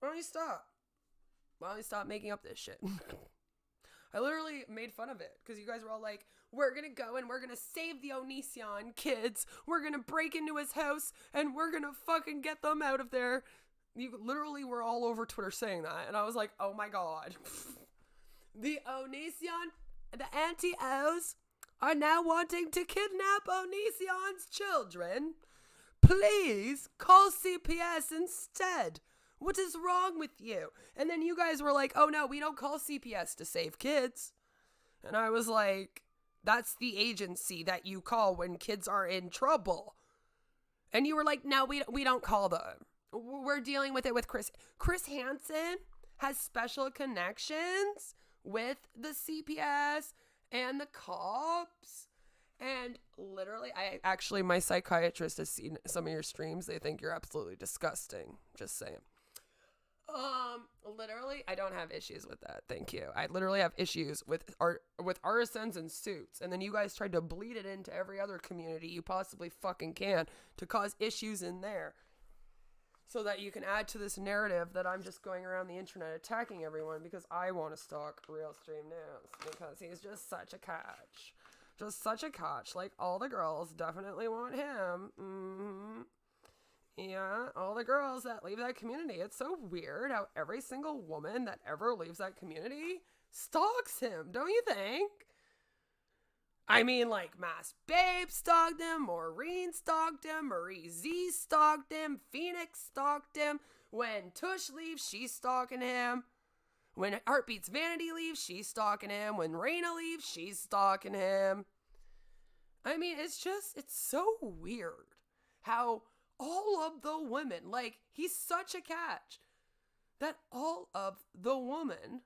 Why don't you stop? Why don't you stop making up this shit? I literally made fun of it because you guys were all like, we're going to go and we're going to save the Onision kids. We're going to break into his house and we're going to fucking get them out of there. You literally were all over Twitter saying that. And I was like, oh my God. The Onision, the anti-O's are now wanting to kidnap Onision's children. Please call CPS instead. What is wrong with you? And then you guys were like, oh no, we don't call CPS to save kids. And I was like, that's the agency that you call when kids are in trouble. And you were like, no, we don't call them. We're dealing with it with Chris. Chris Hansen has special connections with the CPS and the cops. And literally, my psychiatrist has seen some of your streams. They think you're absolutely disgusting. Just saying. Literally, I don't have issues with that. Thank you. I literally have issues with RSNs and suits. And then you guys tried to bleed it into every other community you possibly fucking can to cause issues in there. So that you can add to this narrative that I'm just going around the internet attacking everyone because I want to stalk Realstream News because he's just such a catch. Just such a catch. Like, all the girls definitely want him. Mm-hmm. Yeah, all the girls that leave that community. It's so weird how every single woman that ever leaves that community stalks him, don't you think? I mean, like, Mass Babe stalked him, Maureen stalked him, Marie Z stalked him, Phoenix stalked him. When Tush leaves, she's stalking him. When Heartbeats Vanity leaves, she's stalking him. When Raina leaves, she's stalking him. I mean, it's so weird how all of the women, like, he's such a catch that all of the women,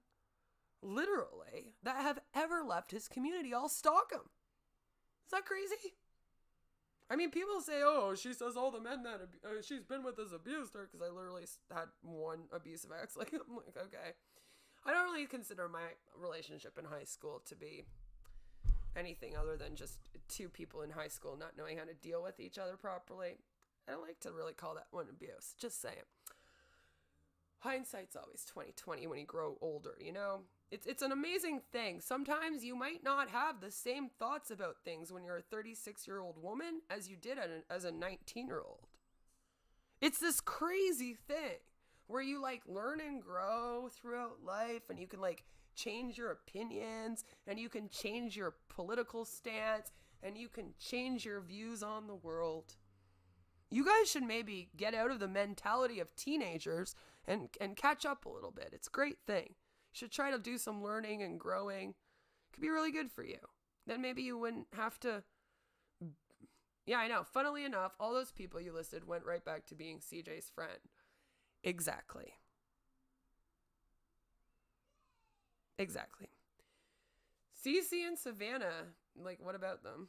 literally, that have ever left his community all stalk him. Is that crazy? I mean, people say, oh, she says all the men that she's been with has abused her, because I literally had one abusive ex. Like, I'm like, okay. I don't really consider my relationship in high school to be anything other than just two people in high school not knowing how to deal with each other properly. I don't like to really call that one abuse. Just saying. hindsight's always 2020 when you grow older, you know? It's an amazing thing. Sometimes you might not have the same thoughts about things when you're a 36-year-old woman as you did as a 19-year-old. It's this crazy thing where you like learn and grow throughout life, and you can like change your opinions, and you can change your political stance, and you can change your views on the world. You guys should maybe get out of the mentality of teenagers and catch up a little bit. It's a great thing. You should try to do some learning and growing. It could be really good for you. Then maybe you wouldn't have to... Yeah, I know. Funnily enough, all those people you listed went right back to being CJ's friend. Exactly. Cece and Savannah, like, what about them?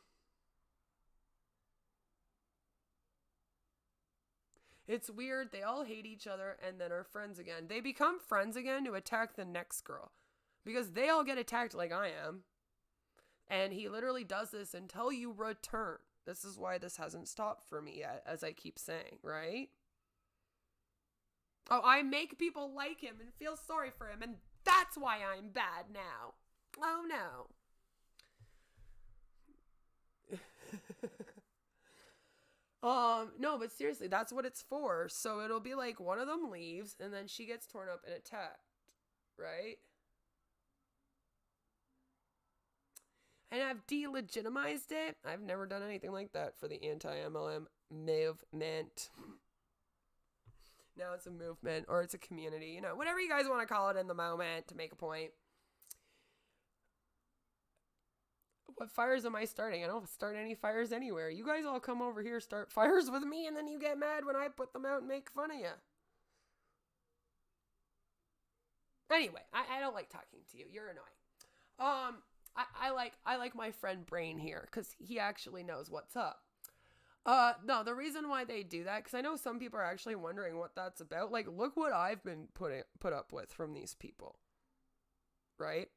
It's weird. They all hate each other and then are friends again. They become friends again to attack the next girl because they all get attacked like I am. And he literally does this until you return. This is why this hasn't stopped for me yet, as I keep saying, right? Oh, I make people like him and feel sorry for him, and that's why I'm bad now. Oh, no. No, but seriously, that's what it's for. So it'll be like one of them leaves, and then she gets torn up and attacked, right? And I've delegitimized it. I've never done anything like that for the anti-MLM movement. Now it's a movement, or it's a community, you know, whatever you guys want to call it in the moment to make a point. What fires am I starting? I don't start any fires anywhere. You guys all come over here, start fires with me, and then you get mad when I put them out and make fun of you. Anyway, I don't like talking to you. You're annoying. I like my friend Brain here because he actually knows what's up. No, the reason why they do that, because I know some people are actually wondering what that's about. Like, look what I've been put up with from these people. Right?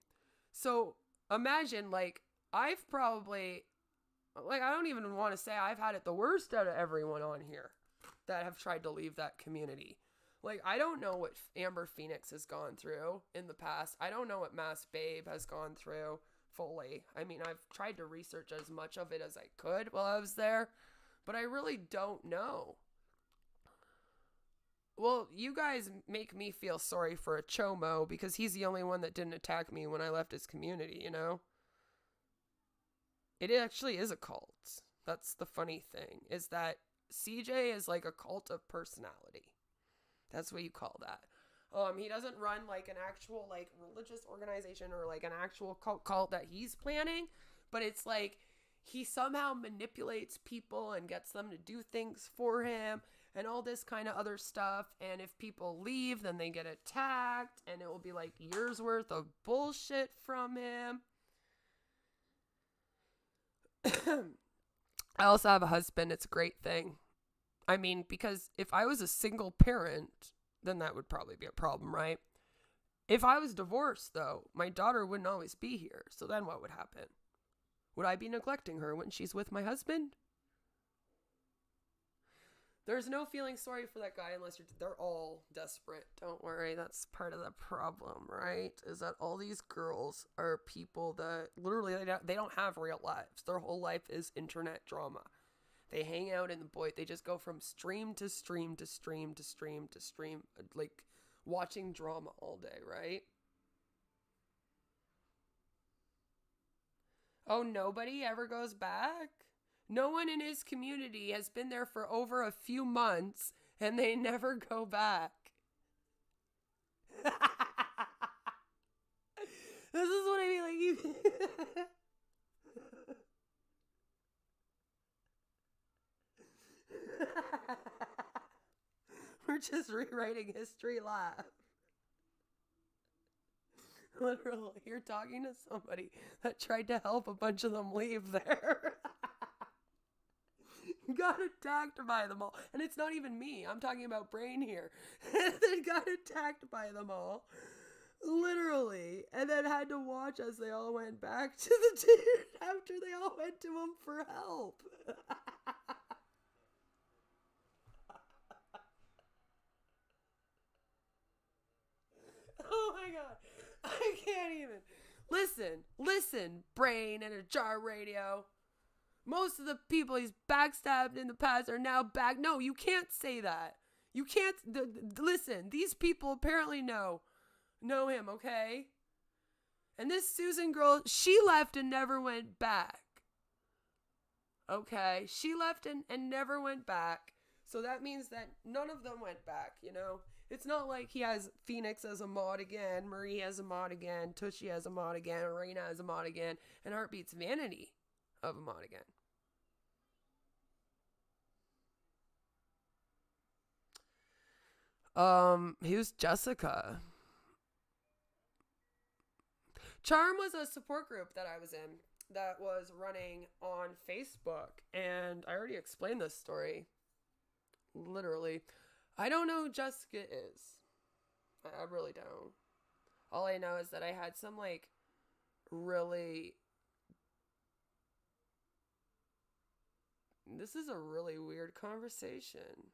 So, imagine, like, I've probably, like, I don't even want to say I've had it the worst out of everyone on here that have tried to leave that community. Like, I don't know what Amber Phoenix has gone through in the past. I don't know what Mass Babe has gone through fully. I mean, I've tried to research as much of it as I could while I was there, but I really don't know. Well, you guys make me feel sorry for a Chomo because he's the only one that didn't attack me when I left his community, you know? It actually is a cult. That's the funny thing, is that CJ is like a cult of personality. That's what you call that. He doesn't run like an actual like religious organization or like an actual cult that he's planning, but it's like he somehow manipulates people and gets them to do things for him and all this kind of other stuff. And if people leave, then they get attacked, and it will be like years worth of bullshit from him. I also have a husband. It's a great thing. I mean, because if I was a single parent, then that would probably be a problem, right? If I was divorced, though, my daughter wouldn't always be here. So then what would happen? Would I be neglecting her when she's with my husband? There's no feeling sorry for that guy unless they're all desperate. Don't worry, that's part of the problem, right? Is that all these girls are people that literally they don't have real lives. Their whole life is internet drama. They hang out in the they just go from stream to stream to stream to stream to stream, like watching drama all day, right? Oh, nobody ever goes back? No one in his community has been there for over a few months, and they never go back. This is what I mean, like you... We're just rewriting history live. Literally, you're talking to somebody that tried to help a bunch of them leave there. Got attacked by them all. And it's not even me. I'm talking about Brain here. And then got attacked by them all. Literally. And then had to watch as they all went back to the dude after they all went to him for help. Oh my god. I can't even. Listen, brain in a jar radio. Most of the people he's backstabbed in the past are now back. No, you can't say that. You can't. Listen, these people apparently know him, okay? And this Susan girl, she left and never went back. Okay? She left and never went back. So that means that none of them went back, you know? It's not like he has Phoenix as a mod again, Marie has a mod again, Tushy has a mod again, Arena has a mod again, and Heartbeat's Vanity of a mod again. Who's Jessica? Charm was a support group that I was in that was running on Facebook, and I already explained this story. Literally. I don't know who Jessica is. I really don't. All I know is that I had some, like, really... This is a really weird conversation.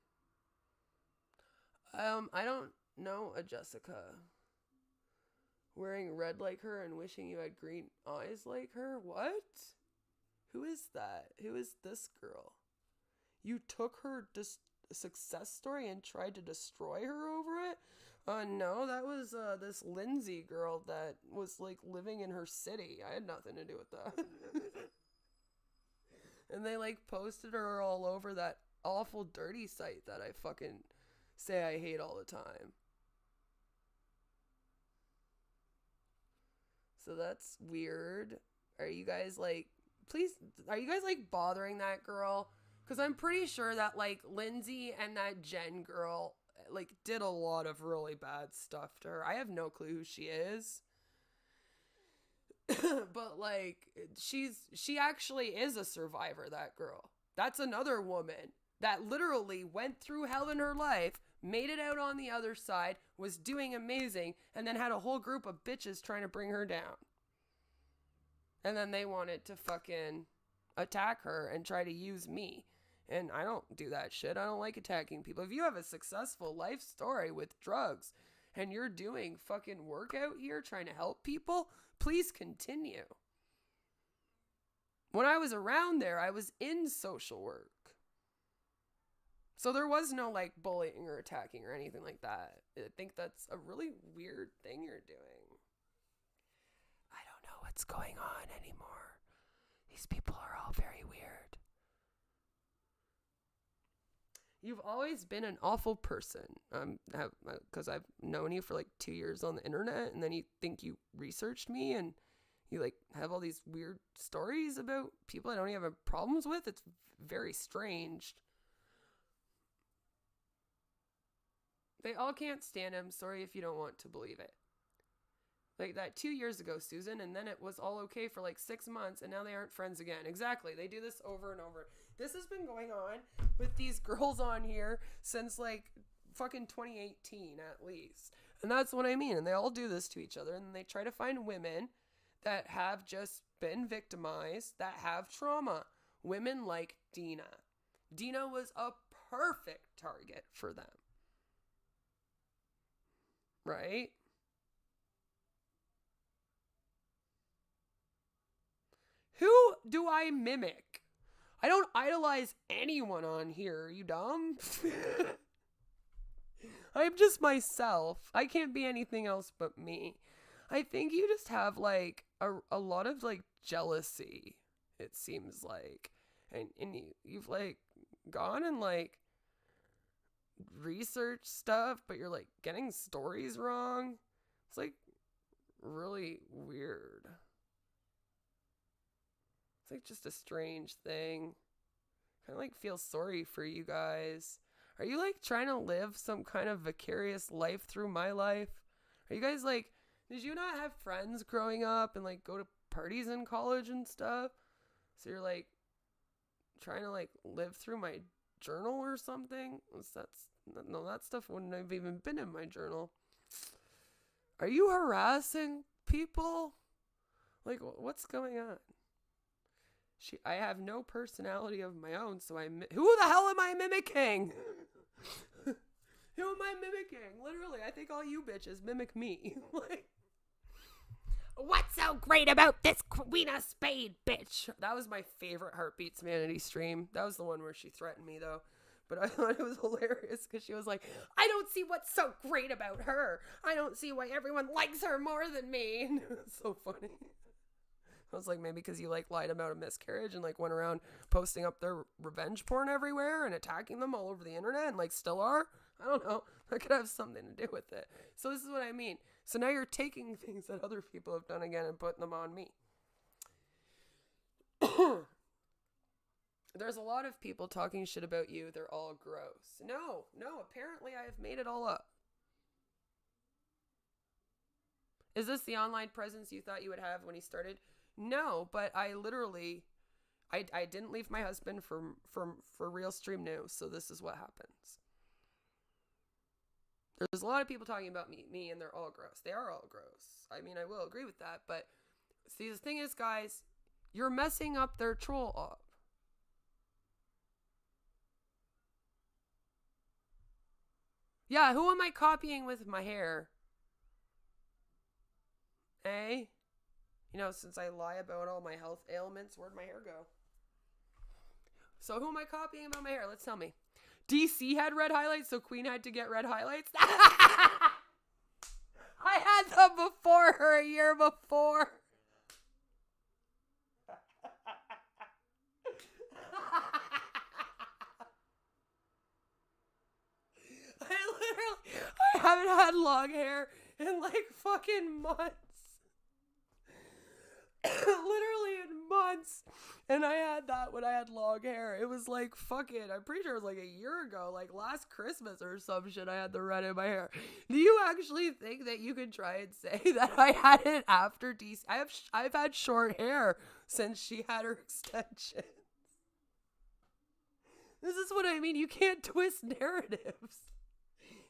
I don't know a Jessica. Wearing red like her and wishing you had green eyes like her? What? Who is that? Who is this girl? You took her success story and tried to destroy her over it? No, that was this Lindsay girl that was like living in her city. I had nothing to do with that. And they like posted her all over that awful dirty site that I fucking say I hate all the time. So that's weird. Are you guys like bothering that girl? Because I'm pretty sure that like Lindsay and that Jen girl like did a lot of really bad stuff to her. I have no clue who she is. But like she actually is a survivor, that girl. That's another woman that literally went through hell in her life, made it out on the other side, was doing amazing, and then had a whole group of bitches trying to bring her down. And then they wanted to fucking attack her and try to use me. And I don't do that shit. I don't like attacking people. If you have a successful life story with drugs and you're doing fucking work out here trying to help people, please continue. When I was around there, I was in social work. So there was no like bullying or attacking or anything like that. I think that's a really weird thing you're doing. I don't know what's going on anymore. These people are all very weird. You've always been an awful person. Because I've known you for like 2 years on the internet, and then you think you researched me, and you like have all these weird stories about people I don't even have problems with. It's very strange. They all can't stand him. Sorry if you don't want to believe it. Like that 2 years ago, Susan, and then it was all okay for like 6 months, and now they aren't friends again. Exactly. They do this over and over. This has been going on with these girls on here since like fucking 2018 at least. And that's what I mean. And they all do this to each other, and they try to find women that have just been victimized, that have trauma. Women like Dina. Dina was a perfect target for them. Right? Who do I mimic? I don't idolize anyone on here. Are you dumb? I'm just myself. I can't be anything else but me. I think you just have like a lot of like jealousy, it seems like. And you've like gone and like research stuff, but you're like getting stories wrong. It's like really weird. It's like just a strange thing. Kind of like feel sorry for you guys. Are you like trying to live some kind of vicarious life through my life? Are you guys like, did you not have friends growing up and like go to parties in college and stuff? So you're like trying to like live through my journal or something? No, that stuff wouldn't have even been in my journal. Are you harassing people? Like, what's going on? I have no personality of my own, so who the hell am I mimicking? Who am I mimicking? Literally, I think all you bitches mimic me. Like, what's so great about this Queen of Spade, bitch? That was my favorite Heartbeats Manatee stream. That was the one where she threatened me, though. But I thought it was hilarious because she was like, I don't see what's so great about her. I don't see why everyone likes her more than me. And it was so funny. I was like, maybe because you like lied about a miscarriage and like went around posting up their revenge porn everywhere and attacking them all over the internet and like still are. I don't know. That could have something to do with it. So this is what I mean. So now you're taking things that other people have done again and putting them on me. There's a lot of people talking shit about you. They're all gross. No. Apparently I have made it all up. Is this the online presence you thought you would have when he started? No, but I literally, I didn't leave my husband for Realstream news. So this is what happens. There's a lot of people talking about me and they're all gross. They are all gross. I mean, I will agree with that. But see, the thing is, guys, you're messing up their troll up. Yeah, who am I copying with my hair? Eh? You know, since I lie about all my health ailments, where'd my hair go? So who am I copying about my hair? Let's tell me. DC had red highlights, so Queen had to get red highlights? I had them before her a year before. I haven't had long hair in like fucking months. Literally in months. And I had that when I had long hair. It was like fucking, I'm pretty sure it was like a year ago, like last Christmas or some shit, I had the red in my hair. Do you actually think that you could try and say that I had it after DC? I've had short hair since she had her extensions. This is what I mean. You can't twist narratives.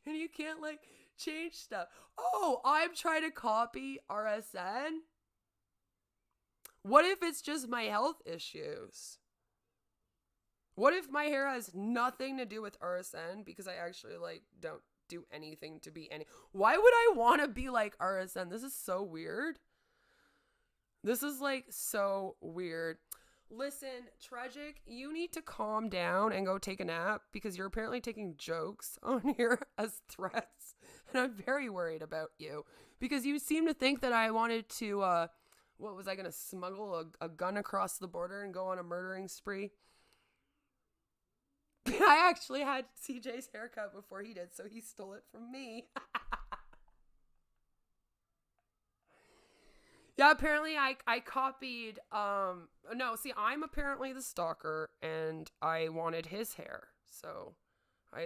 And you can't like change stuff. Oh, I'm trying to copy RSN? What if it's just my health issues? What if my hair has nothing to do with RSN because I actually like don't do anything to be any? Why would I want to be like RSN? This is so weird. This is like so weird. Listen, Tragic, you need to calm down and go take a nap because you're apparently taking jokes on here as threats. And I'm very worried about you because you seem to think that I wanted to, what was I going to smuggle a gun across the border and go on a murdering spree? I actually had CJ's haircut before he did, so he stole it from me. Yeah, apparently I copied, no, see, I'm apparently the stalker, and I wanted his hair, so I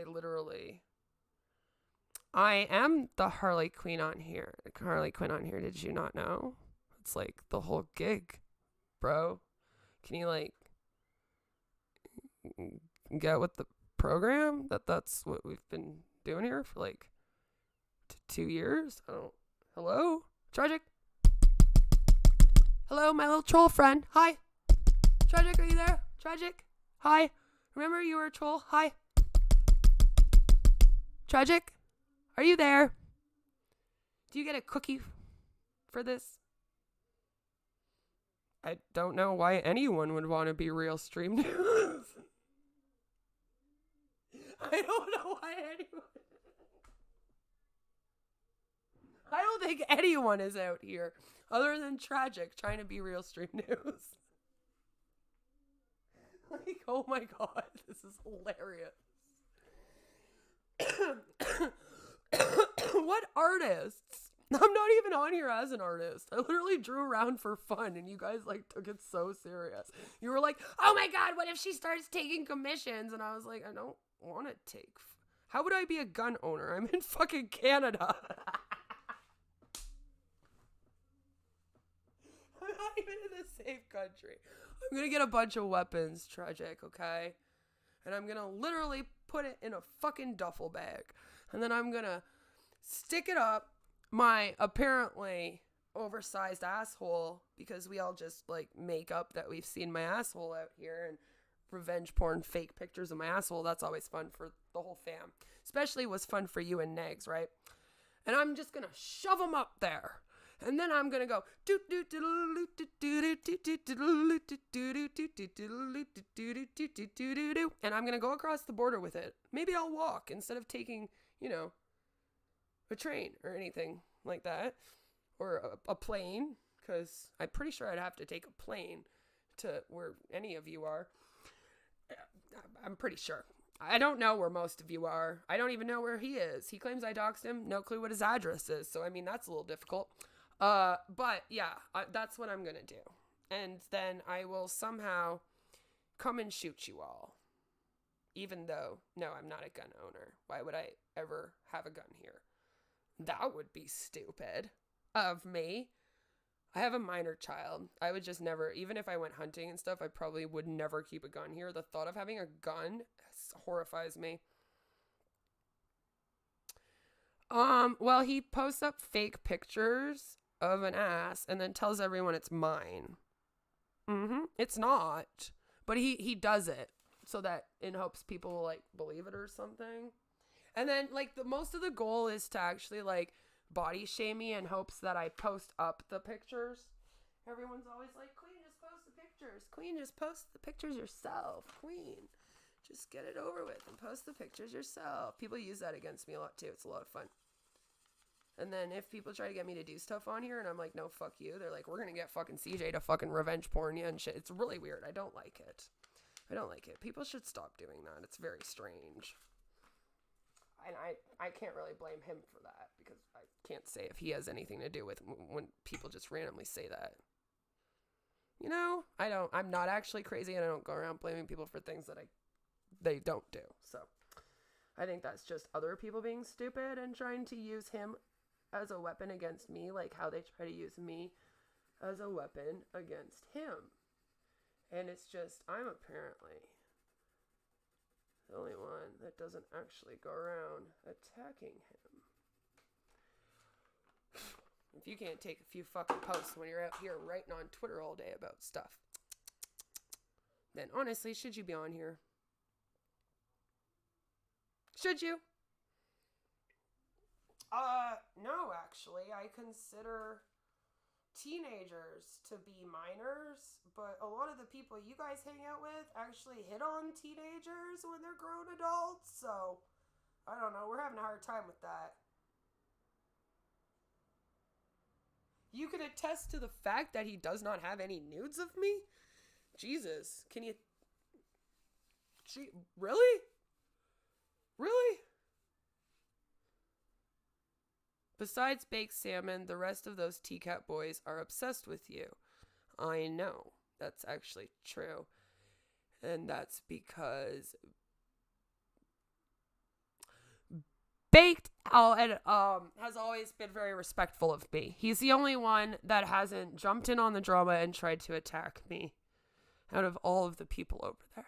am the Harley Quinn on here. Did you not know? It's like the whole gig, bro. Can you, like, get with the program? That's what we've been doing here for, like, 2 years? Hello? Tragic? Hello, my little troll friend. Hi. Tragic, are you there? Tragic? Hi. Remember you were a troll? Hi. Tragic? Are you there? Do you get a cookie for this? I don't know why anyone would want to be Realstream news. I don't know why anyone... I don't think anyone is out here other than Tragic trying to be Realstream news. Like, oh my god, this is hilarious. What artists? I'm not even on here as an artist. I literally drew around for fun and you guys like took it so serious. You were like, oh my god, what if she starts taking commissions? And I was like, I don't want to take... How would I be a gun owner? I'm in fucking Canada. I'm not even in a safe country. I'm gonna get a bunch of weapons, Tragic, okay? And I'm gonna literally put it in a fucking duffel bag. And then I'm gonna stick it up my apparently oversized asshole, because we all just like make up that we've seen my asshole out here and revenge porn fake pictures of my asshole, that's always fun for the whole fam. Especially was fun for you and Negs, right? And I'm just gonna shove them up there. And then I'm gonna go and I'm gonna go across the border with it. Maybe I'll walk instead of taking, a train or anything like that, or a plane, because I'm pretty sure I'd have to take a plane to where any of you are. I'm pretty sure. I don't know where most of you are. I don't even know where he is. He claims I doxed him. No clue what his address is. So, I mean, that's a little difficult. But yeah, that's what I'm going to do. And then I will somehow come and shoot you all. Even though, no, I'm not a gun owner. Why would I ever have a gun here? That would be stupid of me. I have a minor child. I would just never, even if I went hunting and stuff, I probably would never keep a gun here. The thought of having a gun horrifies me. Well, he posts up fake pictures of an ass and then tells everyone it's mine. It's not. But he does it so that in hopes people will like believe it or something. And then like most of the goal is to actually like body shame me in hopes that I post up the pictures. Everyone's always like, Queen, just post the pictures. Queen, just post the pictures yourself. Queen, just get it over with and post the pictures yourself. People use that against me a lot too. It's a lot of fun. And then if people try to get me to do stuff on here and I'm like, no, fuck you. They're like, we're going to get fucking CJ to fucking revenge porn you and shit. It's really weird. I don't like it. People should stop doing that. It's very strange. And I can't really blame him for that because I can't say if he has anything to do with when people just randomly say that. I'm not actually crazy and I don't go around blaming people for things that they don't do. So I think that's just other people being stupid and trying to use him as a weapon against me, like how they try to use me as a weapon against him. And it's just, I'm apparently the only one that doesn't actually go around attacking him. If you can't take a few fucking posts when you're out here writing on Twitter all day about stuff, then honestly, should you be on here? Should you? No, actually. I consider teenagers to be minors, but a lot of the people you guys hang out with actually hit on teenagers when they're grown adults, so I don't know, we're having a hard time with that. You can attest to the fact that he does not have any nudes of me? Jesus, can you... Really? Really? Besides baked salmon, the rest of those teacup boys are obsessed with you. I know. That's actually true. And that's because Baked has always been very respectful of me. He's the only one that hasn't jumped in on the drama and tried to attack me out of all of the people over there.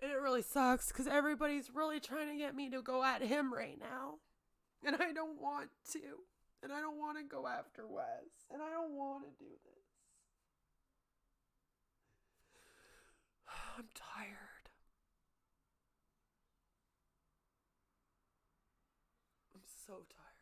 And it really sucks because everybody's really trying to get me to go at him right now. And I don't want to. And I don't want to go after Wes. And I don't want to do this. I'm tired. I'm so tired.